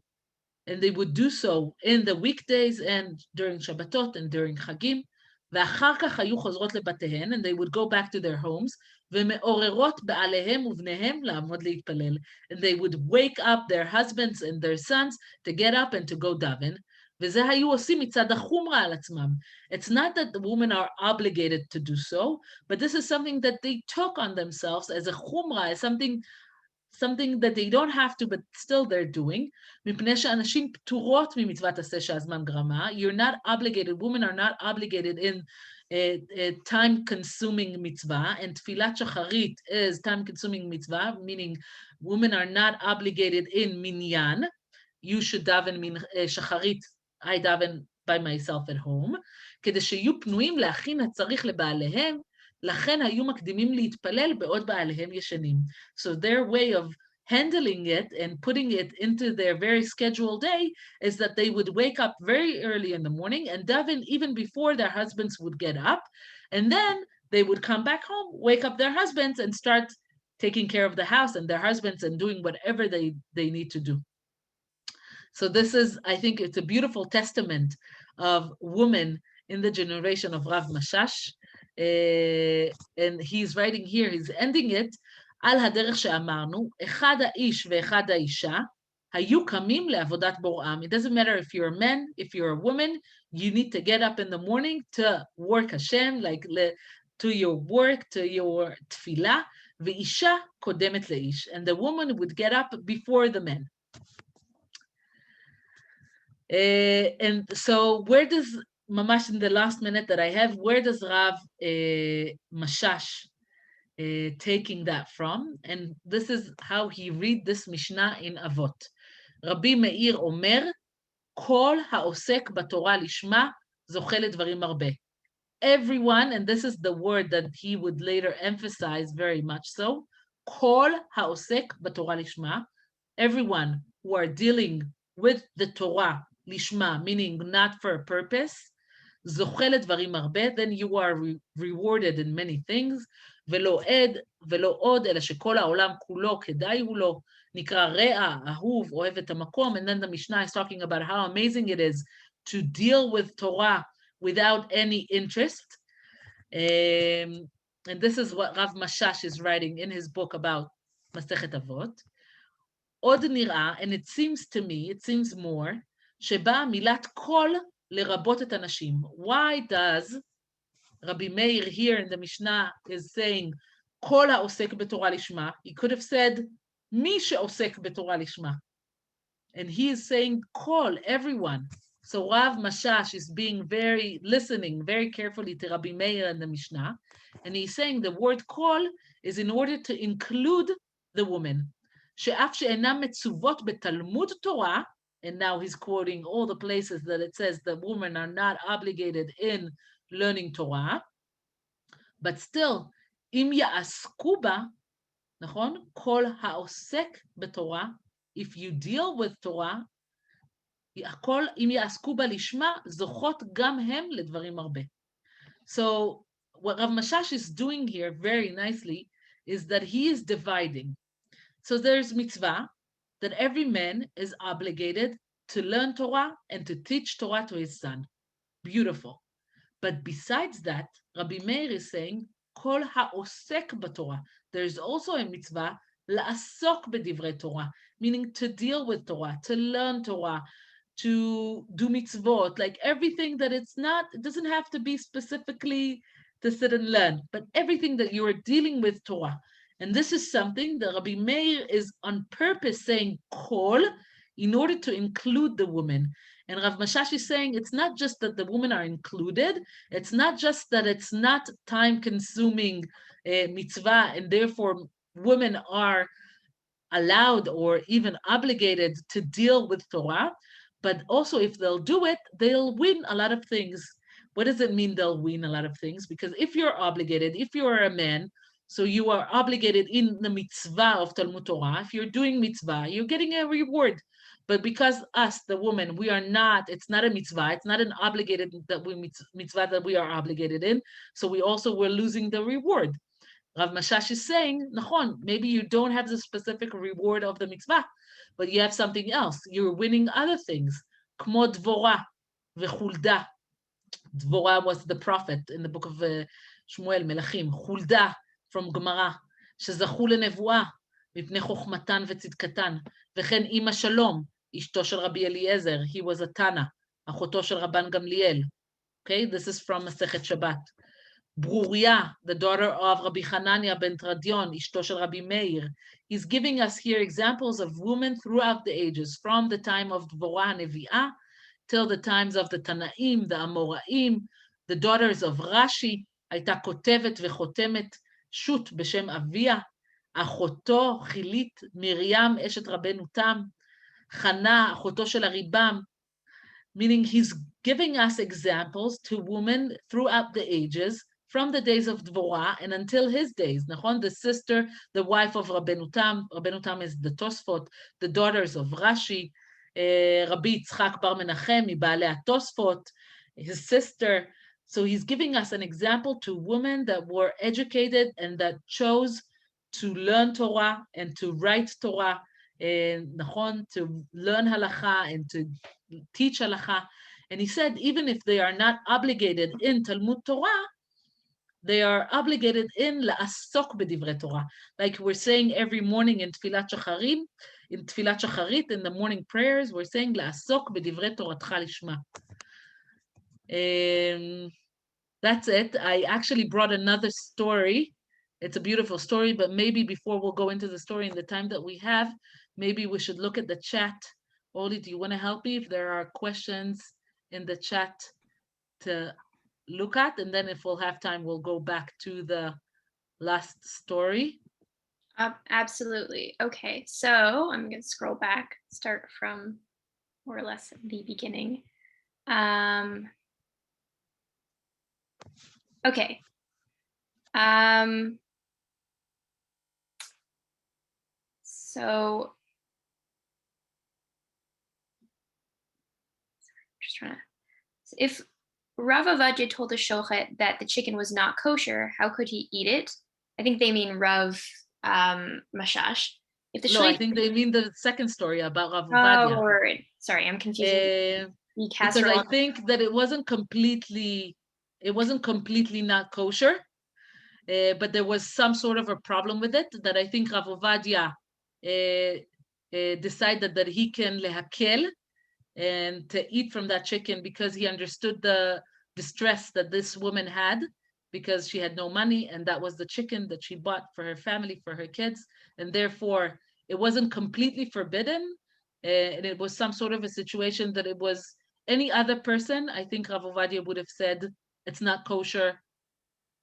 and they would do so in the weekdays and during Shabbatot and during Chagim. ואחר כך היו חוזרות לבתיהן, and they would go back to their homes, ומעוררות בעליהם ובניהם לעמוד להתפלל. And they would wake up their husbands and their sons to get up and to go daven. וזה היו עושים מצד החומרה על עצמם. It's not that the women are obligated to do so, but this is something that they took on themselves as a chumra, as something that they don't have to, but still they're doing. מפני שאנשים פטורות ממצוות עשה שהזמן גרמה. You're not obligated, women are not obligated in time-consuming mitzvah, and tfilat shacharit is time-consuming mitzvah, meaning women are not obligated in minyan. You should daven shacharit, I daven by myself at home. כדי שיהיו פנויים להכין הצריך לבעליהם, לכן היו מקדימים להתפלל בעוד בעליהם ישנים. So their way of handling it and putting it into their very scheduled day is that they would wake up very early in the morning and daven even before their husbands would get up. And then they would come back home, wake up their husbands and start taking care of the house and their husbands and doing whatever they need to do. So this is, I think it's a beautiful testament of women in the generation of Rav Mashash. And he's writing here, he's ending it, על הדרך שאמרנו, אחד האיש ואחד האישה, היו קמים לעבודת בוראם. It doesn't matter if you're a man, if you're a woman, you need to get up in the morning to work Hashem, like to your work, to your tefillah, ואישה קודמת לאיש. And the woman would get up before the man. And so where does, mamash in the last minute that I have, where does Rav Mashash taking that from? And this is how he read this Mishnah in Avot. Rabbi Meir אומר, כל העוסק בתורה לשמה זוכה לדברים הרבה. everyone, and this is the word that he would later emphasize very much so, kol haosek b'Torah lishma, everyone who are dealing with the Torah lishma, meaning not for a purpose, זוכה לדברים הרבה, then you are rewarded in many things, ולא עוד, אלא שכל העולם כולו כדאי הוא לו, נקרא רע, אהוב, אוהב את המקום, and then the Mishnah is talking about how amazing it is to deal with Torah without any interest. And this is what Rav Mashash is writing in his book about Masechet Avot. עוד נראה, and it seems to me, it seems more, שבאה מילת כל לרבות את הנשים. Why does Rabbi Meir here in the Mishnah is saying כל העוסק בתורה לשמה? He could have said מי שעוסק בתורה לשמה. And he is saying כל, everyone. So Rav Mashash is being listening very carefully to Rabbi Meir and the Mishnah. And he's saying the word כל is in order to include the woman. שאף שאינם מצוות בתלמוד תורה, and now he's quoting all the places that it says that women are not obligated in learning Torah, but still, אם יעסקו בה, נכון? כל העוסק בתורה, if you deal with Torah, הכל, אם יעסקו בה לשמה, זוכות גם הם לדברים הרבה. So what Rav Mashash is doing here very nicely is that he is dividing. So there's mitzvah, that every man is obligated to learn Torah and to teach Torah to his son. Beautiful. But besides that, Rabbi Meir is saying, Kol ha'osek b'Torah. There's also a mitzvah, la'asok b'divrei Torah, meaning to deal with Torah, to learn Torah, to do mitzvot, like everything that it doesn't have to be specifically to sit and learn, but everything that you are dealing with Torah. And this is something that Rabbi Meir is on purpose saying kol in order to include the woman. And Rav Mashash is saying it's not just that the women are included, it's not just that it's not time-consuming mitzvah, and therefore women are allowed or even obligated to deal with Torah, but also if they'll do it, they'll win a lot of things. What does it mean they'll win a lot of things? Because if you're obligated, if you're a man, so you are obligated in the mitzvah of Talmud Torah. If you're doing mitzvah, you're getting a reward. But because us, the woman, we are not, it's not a mitzvah, it's not an obligated mitzvah that we are obligated in. So we're losing the reward. Rav Mashash is saying, nachon, maybe you don't have the specific reward of the mitzvah, but you have something else. You're winning other things. Kmo dvorah v'chulda. Dvorah was the prophet in the book of Shmuel, Melachim. Chulda from Gemara, שזכו לנבואה מפני חוכמתן וצדקתן, וכן אמא שלום, אשתו של רבי אליעזר, he was a Tana, אחותו של רבן גמליאל. Okay, this is from Masechet Shabbat. ברוריה, the daughter of Rabbi Hanania ben Tradion, אשתו של רבי מאיר. He's giving us here examples of women throughout the ages, from the time of Dvorah Nevi'ah till the times of the Tanaim, the Amoraim, the daughters of Rashi, הייתה כותבת וחותמת, שות בשם אביה, אחותו חילית מרים אשת רבנו תם, חנה אחותו של הריבם, meaning he's giving us examples to women throughout the ages, from the days of Dvorah and until his days. נכון? The sister, the wife of Rabbeinu Tam is the Tosfot, the daughters of Rashi, Rabbi Yitzchak bar Menachem, מבעלי התוספות, his sister. So he's giving us an example to women that were educated and that chose to learn Torah and to write Torah, נכון, to learn halacha and to teach halacha. And he said, even if they are not obligated in Talmud Torah, they are obligated in la'asok b'divrei Torah. Like we're saying every morning in Tfilat Shacharit, in the morning prayers, we're saying la'asok b'divrei Toratcha lishma. That's it. I actually brought another story. It's a beautiful story, but maybe before we'll go into the story in the time that we have, maybe we should look at the chat. Oli, do you want to help me if there are questions in the chat to look at? And then if we'll have time, we'll go back to the last story. Absolutely. Okay, so I'm going to scroll back, start from more or less the beginning. Okay. So just trying to. If Rav Avadia told the shochet that the chicken was not kosher, how could he eat it? I think they mean Rav Mashash. If the No, I shliach, think they mean the second story about Rav oh, Ovadia. right. Sorry, I'm confusing the Because I casserole. think that it wasn't completely not kosher, but there was some sort of a problem with it that I think Rav Ovadia decided that he can lehakel and to eat from that chicken because he understood the distress that this woman had because she had no money, and that was the chicken that she bought for her family, for her kids, and therefore it wasn't completely forbidden, and it was some sort of a situation that it was any other person. I think Rav Ovadia would have said it's not kosher,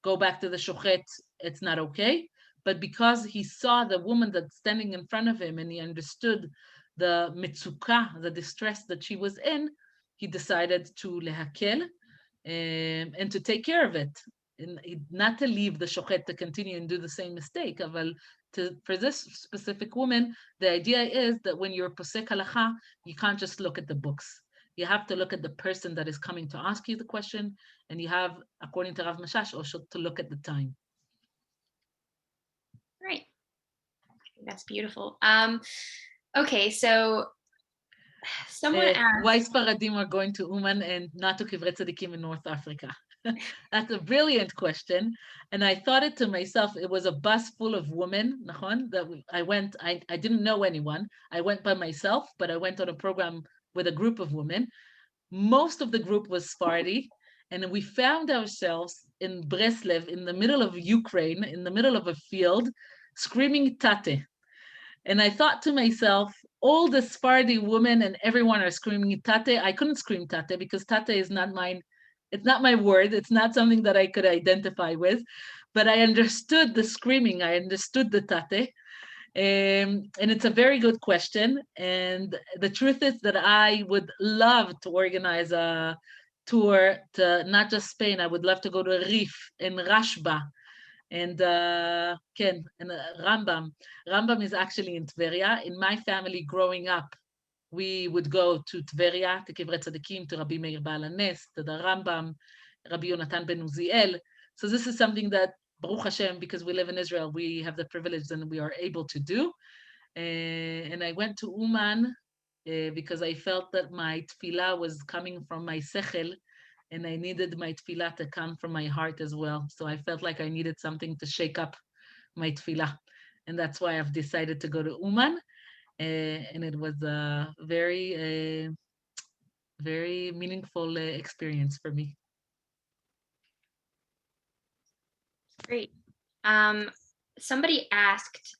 go back to the shochet, it's not okay. But because he saw the woman that's standing in front of him and he understood the mitzukah, the distress that she was in, he decided to lehakel and to take care of it. And not to leave the shochet to continue and do the same mistake. For this specific woman, the idea is that when you're posek halacha, you can't just look at the books. You have to look at the person that is coming to ask you the question, and you have, according to Rav Mashash, also to look at the time. Right. That's beautiful. Okay, so someone asked why Sparadim are going to Uman and not to Kivrei Tzadikim in North Africa. That's a brilliant question. And I thought it to myself, it was a bus full of women, that I didn't know anyone. I went by myself, but I went on a program with a group of women. Most of the group was Sephardi, and we found ourselves in Breslev, in the middle of Ukraine, in the middle of a field, screaming tate. And I thought to myself, all the Sephardi women and everyone are screaming tate. I couldn't scream tate because tate is not mine. It's not my word. It's not something that I could identify with. But I understood the screaming. I understood the tate. And it's a very good question. And the truth is that I would love to organize a tour to not just Spain. I would love to go to Rif in Rashba and Ken and Rambam. Rambam is actually in Tveria. In my family growing up, we would go to Tveria, to Kivrei Tzadikim, to Rabbi Meir Baal HaNes, to the Rambam, Rabbi Yonatan ben Uziel. So this is something that, Baruch Hashem, because we live in Israel, we have the privilege and we are able to do. And I went to Uman because I felt that my tefillah was coming from my sechel, and I needed my tefillah to come from my heart as well. So I felt like I needed something to shake up my tefillah. And that's why I've decided to go to Uman. And it was a very, very meaningful experience for me. Great. Somebody asked,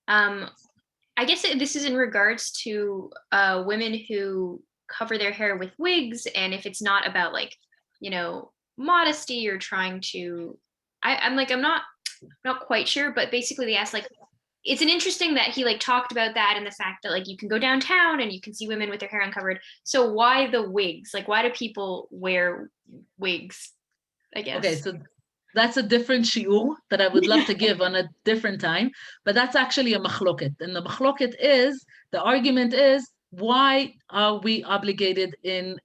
I guess this is in regards to women who cover their hair with wigs, and if it's not about modesty or trying to, I'm not quite sure, but basically they asked it's an interesting that he talked about that and the fact that you can go downtown and you can see women with their hair uncovered. So why the wigs? Why do people wear wigs? I guess. Okay, so that's a different shiur that I would love to give on a different time, but that's actually a machloket. And the machloket is, the argument is, why are we obligated in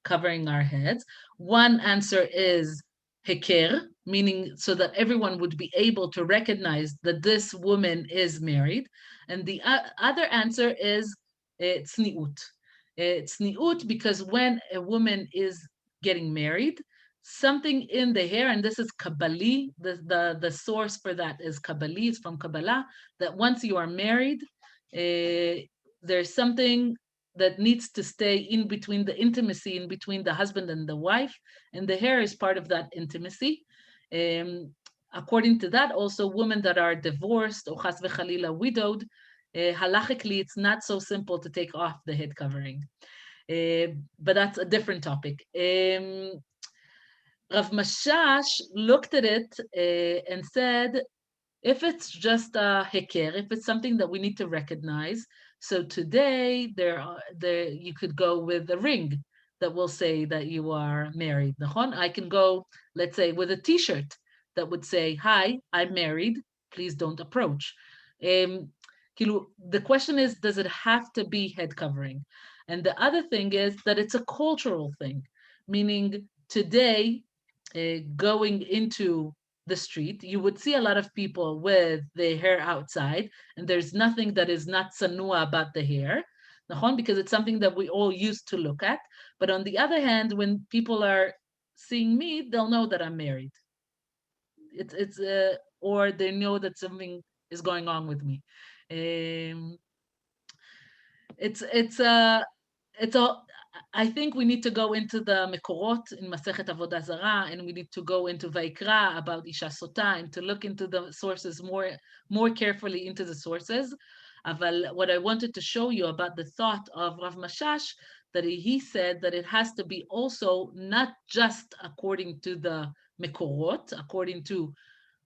covering our heads? One answer is heker, meaning so that everyone would be able to recognize that this woman is married. And the other answer is tzniut. Tzniut, because when a woman is getting married, something in the hair, and this is Kabbalah, the source for that is Kabbalah, it's from Kabbalah, that once you are married, there's something that needs to stay in between the intimacy, in between the husband and the wife, and the hair is part of that intimacy. According to that, also women that are divorced or chas v'chalila widowed, halachically, it's not so simple to take off the head covering. But that's a different topic. Rav Mashash looked at it and said, if it's just a heker, if it's something that we need to recognize, so today you could go with a ring that will say that you are married. I can go let's say with a T-shirt that would say, "Hi, I'm married. Please don't approach." The question is, does it have to be head covering? And the other thing is that it's a cultural thing, meaning today, going into the street, you would see a lot of people with their hair outside, and there's nothing that is not sanua about the hair, because it's something that we all used to look at. But on the other hand, when people are seeing me, they'll know that I'm married. It's or they know that something is going on with me. It's a I think we need to go into the Mekorot in Masechet Avodah Zarah, and we need to go into Vaikra about Isha Sota, and to look into the sources more carefully into the sources. But what I wanted to show you about the thought of Rav Mashash, that he said that it has to be also not just according to the Mekorot, according to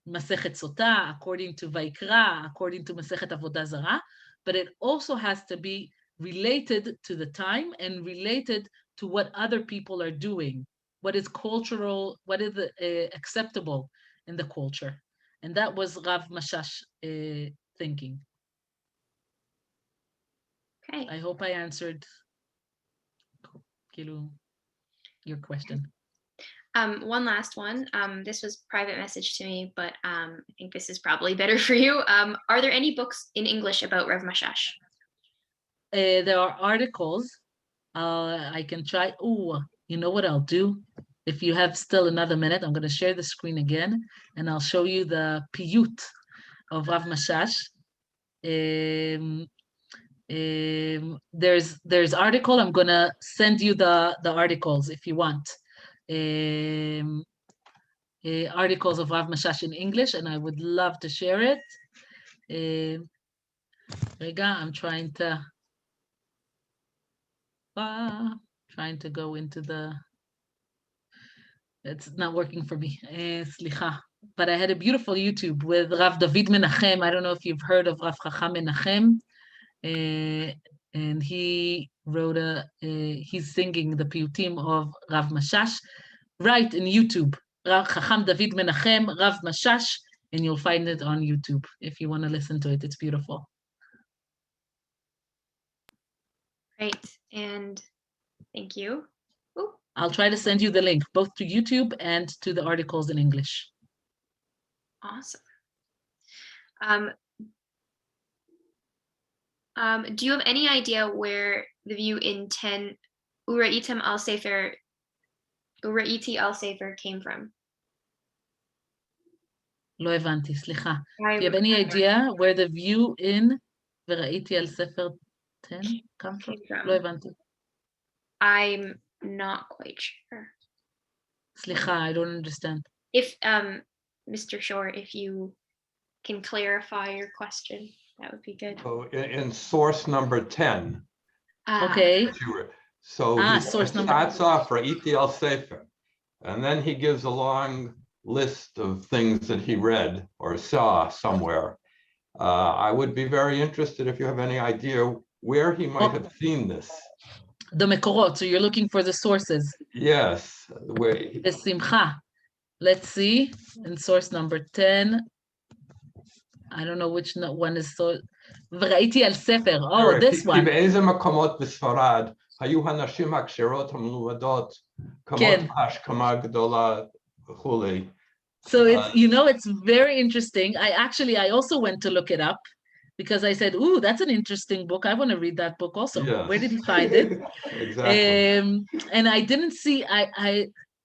Masechet Sota, according to Vaikra, according to Masechet Avodah Zarah, but it also has to be related to the time and related to what other people are doing, what is cultural, what is acceptable in the culture. And that was Rav Mashash thinking. Okay. I hope I answered your question. One last one. This was private message to me, but I think this is probably better for you. Are there any books in English about Rav Mashash? There are articles. I can try. Oh, you know what I'll do? If you have still another minute, I'm going to share the screen again, and I'll show you the piyut of Rav Mashash. There's article. I'm going to send you the articles if you want. Articles of Rav Mashash in English, and I would love to share it. Rega, I'm trying to go into the. It's not working for me. Slicha. But I had a beautiful YouTube with Rav David Menachem. I don't know if you've heard of Rav Chacham Menachem. And he wrote he's singing the piyutim of Rav Mashash. Right in YouTube, Rav Chacham David Menachem, Rav Mashash, and you'll find it on YouTube if you want to listen to it. It's beautiful. Great, and thank you. Ooh. I'll try to send you the link, both to YouTube and to the articles in English. Awesome. Do you have any idea where the view in 10 Ura'itim al-Sefer came from? לא הבנתי, סליחה. Do you have any idea where the view in וראיתי על ספר 10 come from? לא הבנתי. I'm not quite sure. סליחה, I don't understand. If, Mr. Shore, if you can clarify your question, that would be good. So in source number 10. Okay. So he source starts off Ra'iti al Sefer, and then he gives a long list of things that he read or saw somewhere. I would be very interested if you have any idea where he might have seen this. The Mekorot, so you're looking for the sources. Yes. Besimcha. Let's see, in source number 10. I don't know which one is so. וראיתי על ספר. Oh, this one. באיזה מקומות בספרד היו הנשים הכשרות המלומדות כמות ההשכמה הגדולה וכולי. So it's, it's very interesting. I also went to look it up because I said, ooh, that's an interesting book. I want to read that book also. Yes. Where did he find it? Exactly. And I didn't see,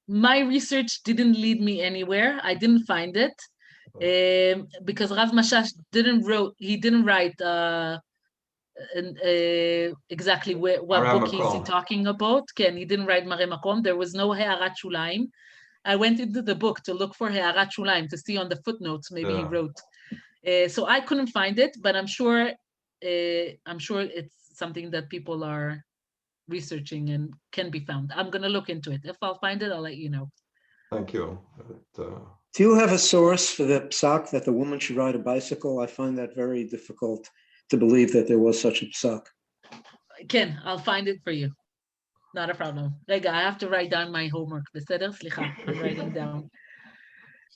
my research didn't lead me anywhere. I didn't find it. Because Rav Mashash didn't write exactly what book he's talking about. He didn't write Mare Makom. There was no He'arat Shulaim. I went into the book to look for He'arat Shulaim to see on the footnotes maybe he wrote. So I couldn't find it, but I'm sure it's something that people are researching and can be found. I'm gonna look into it. If I'll find it, I'll let you know. Thank you. Do you have a source for the psak that the woman should ride a bicycle? I find that very difficult to believe that there was such a psak. Ken, I'll find it for you. Not a problem. Rega, I have to write down my homework. בסדר? סליחה, I'm writing down.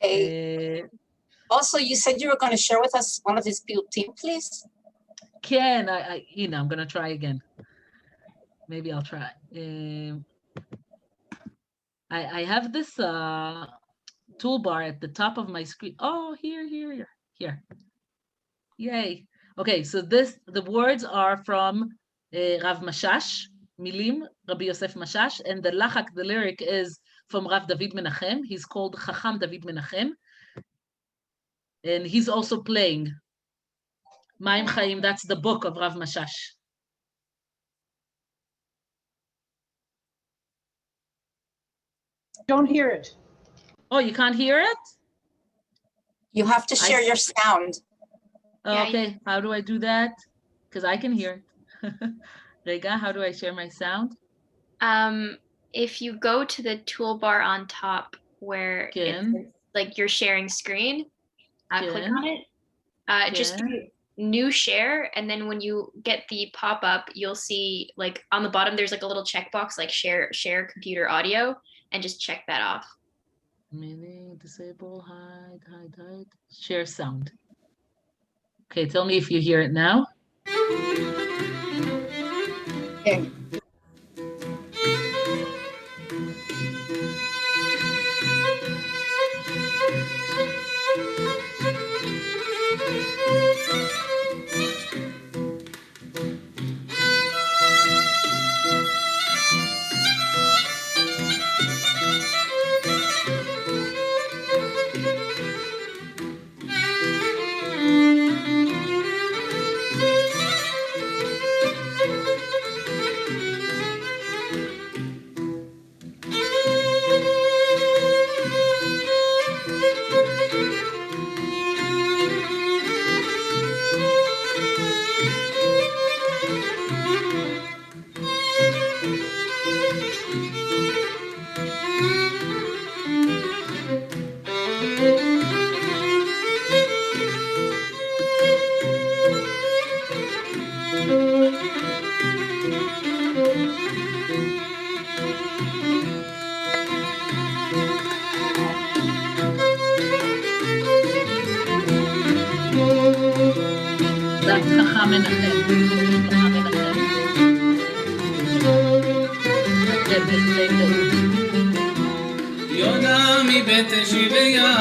Okay. Also, you said you were going to share with us one of his piyutim, please. Ken, I'm going to try again. Maybe I'll try. I have this toolbar at the top of my screen. Oh, here. Yay. Okay, so the words are from Rav Mashash, Milim, Rabbi Yosef Mashash, and the Lachak, the lyric is from Rav David Menachem. He's called Chacham David Menachem. And he's also playing Maim Chaim, that's the book of Rav Mashash. Don't hear it. Oh, you can't hear it? You have to share your sound. Oh, okay, how do I do that? Because I can hear it. Rega, how do I share my sound? If you go to the toolbar on top where it's like you're sharing screen, click on it. Just do new share, and then when you get the pop-up, you'll see like on the bottom there's like a little checkbox like share computer audio, and just check that off. Meaning disable, hide. Share sound. Okay, tell me if you hear it now. Okay. יונה מבית שיביה,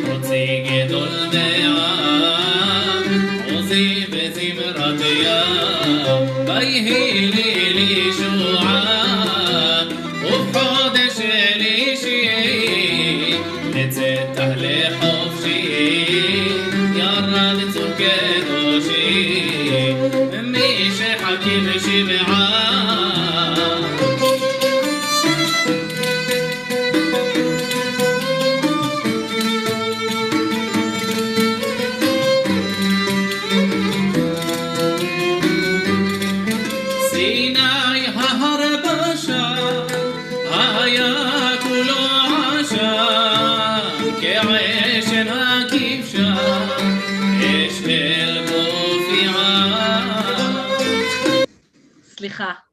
רוצי גדול בעם, עוזי בזמרתיה, ויהי לי שועה, ובחודש שלישי, נצא תהלה חופשי, ירד צור קדושי, מי שחכים שבעה.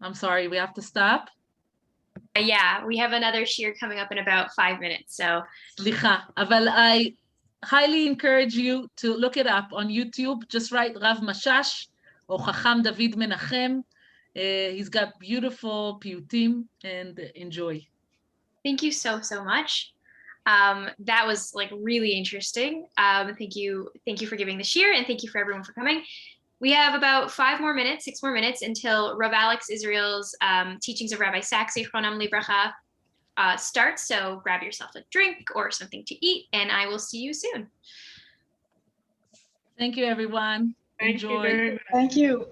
I'm sorry, we have to stop. Yeah, we have another shir coming up in about 5 minutes, so. Slicha, אבל I highly encourage you to look it up on YouTube. Just write Rav Mashash or Chacham David Menachem. He's got beautiful piyutim, and enjoy. Thank you so much. That was like really interesting. Thank you for giving the shir, and thank you for everyone for coming. We have about 6 more minutes until Rav Alex Israel's teachings of Rabbi Sachs, Zichronam Libracha, starts. So grab yourself a drink or something to eat, and I will see you soon. Thank you, everyone. Enjoy. Thank you.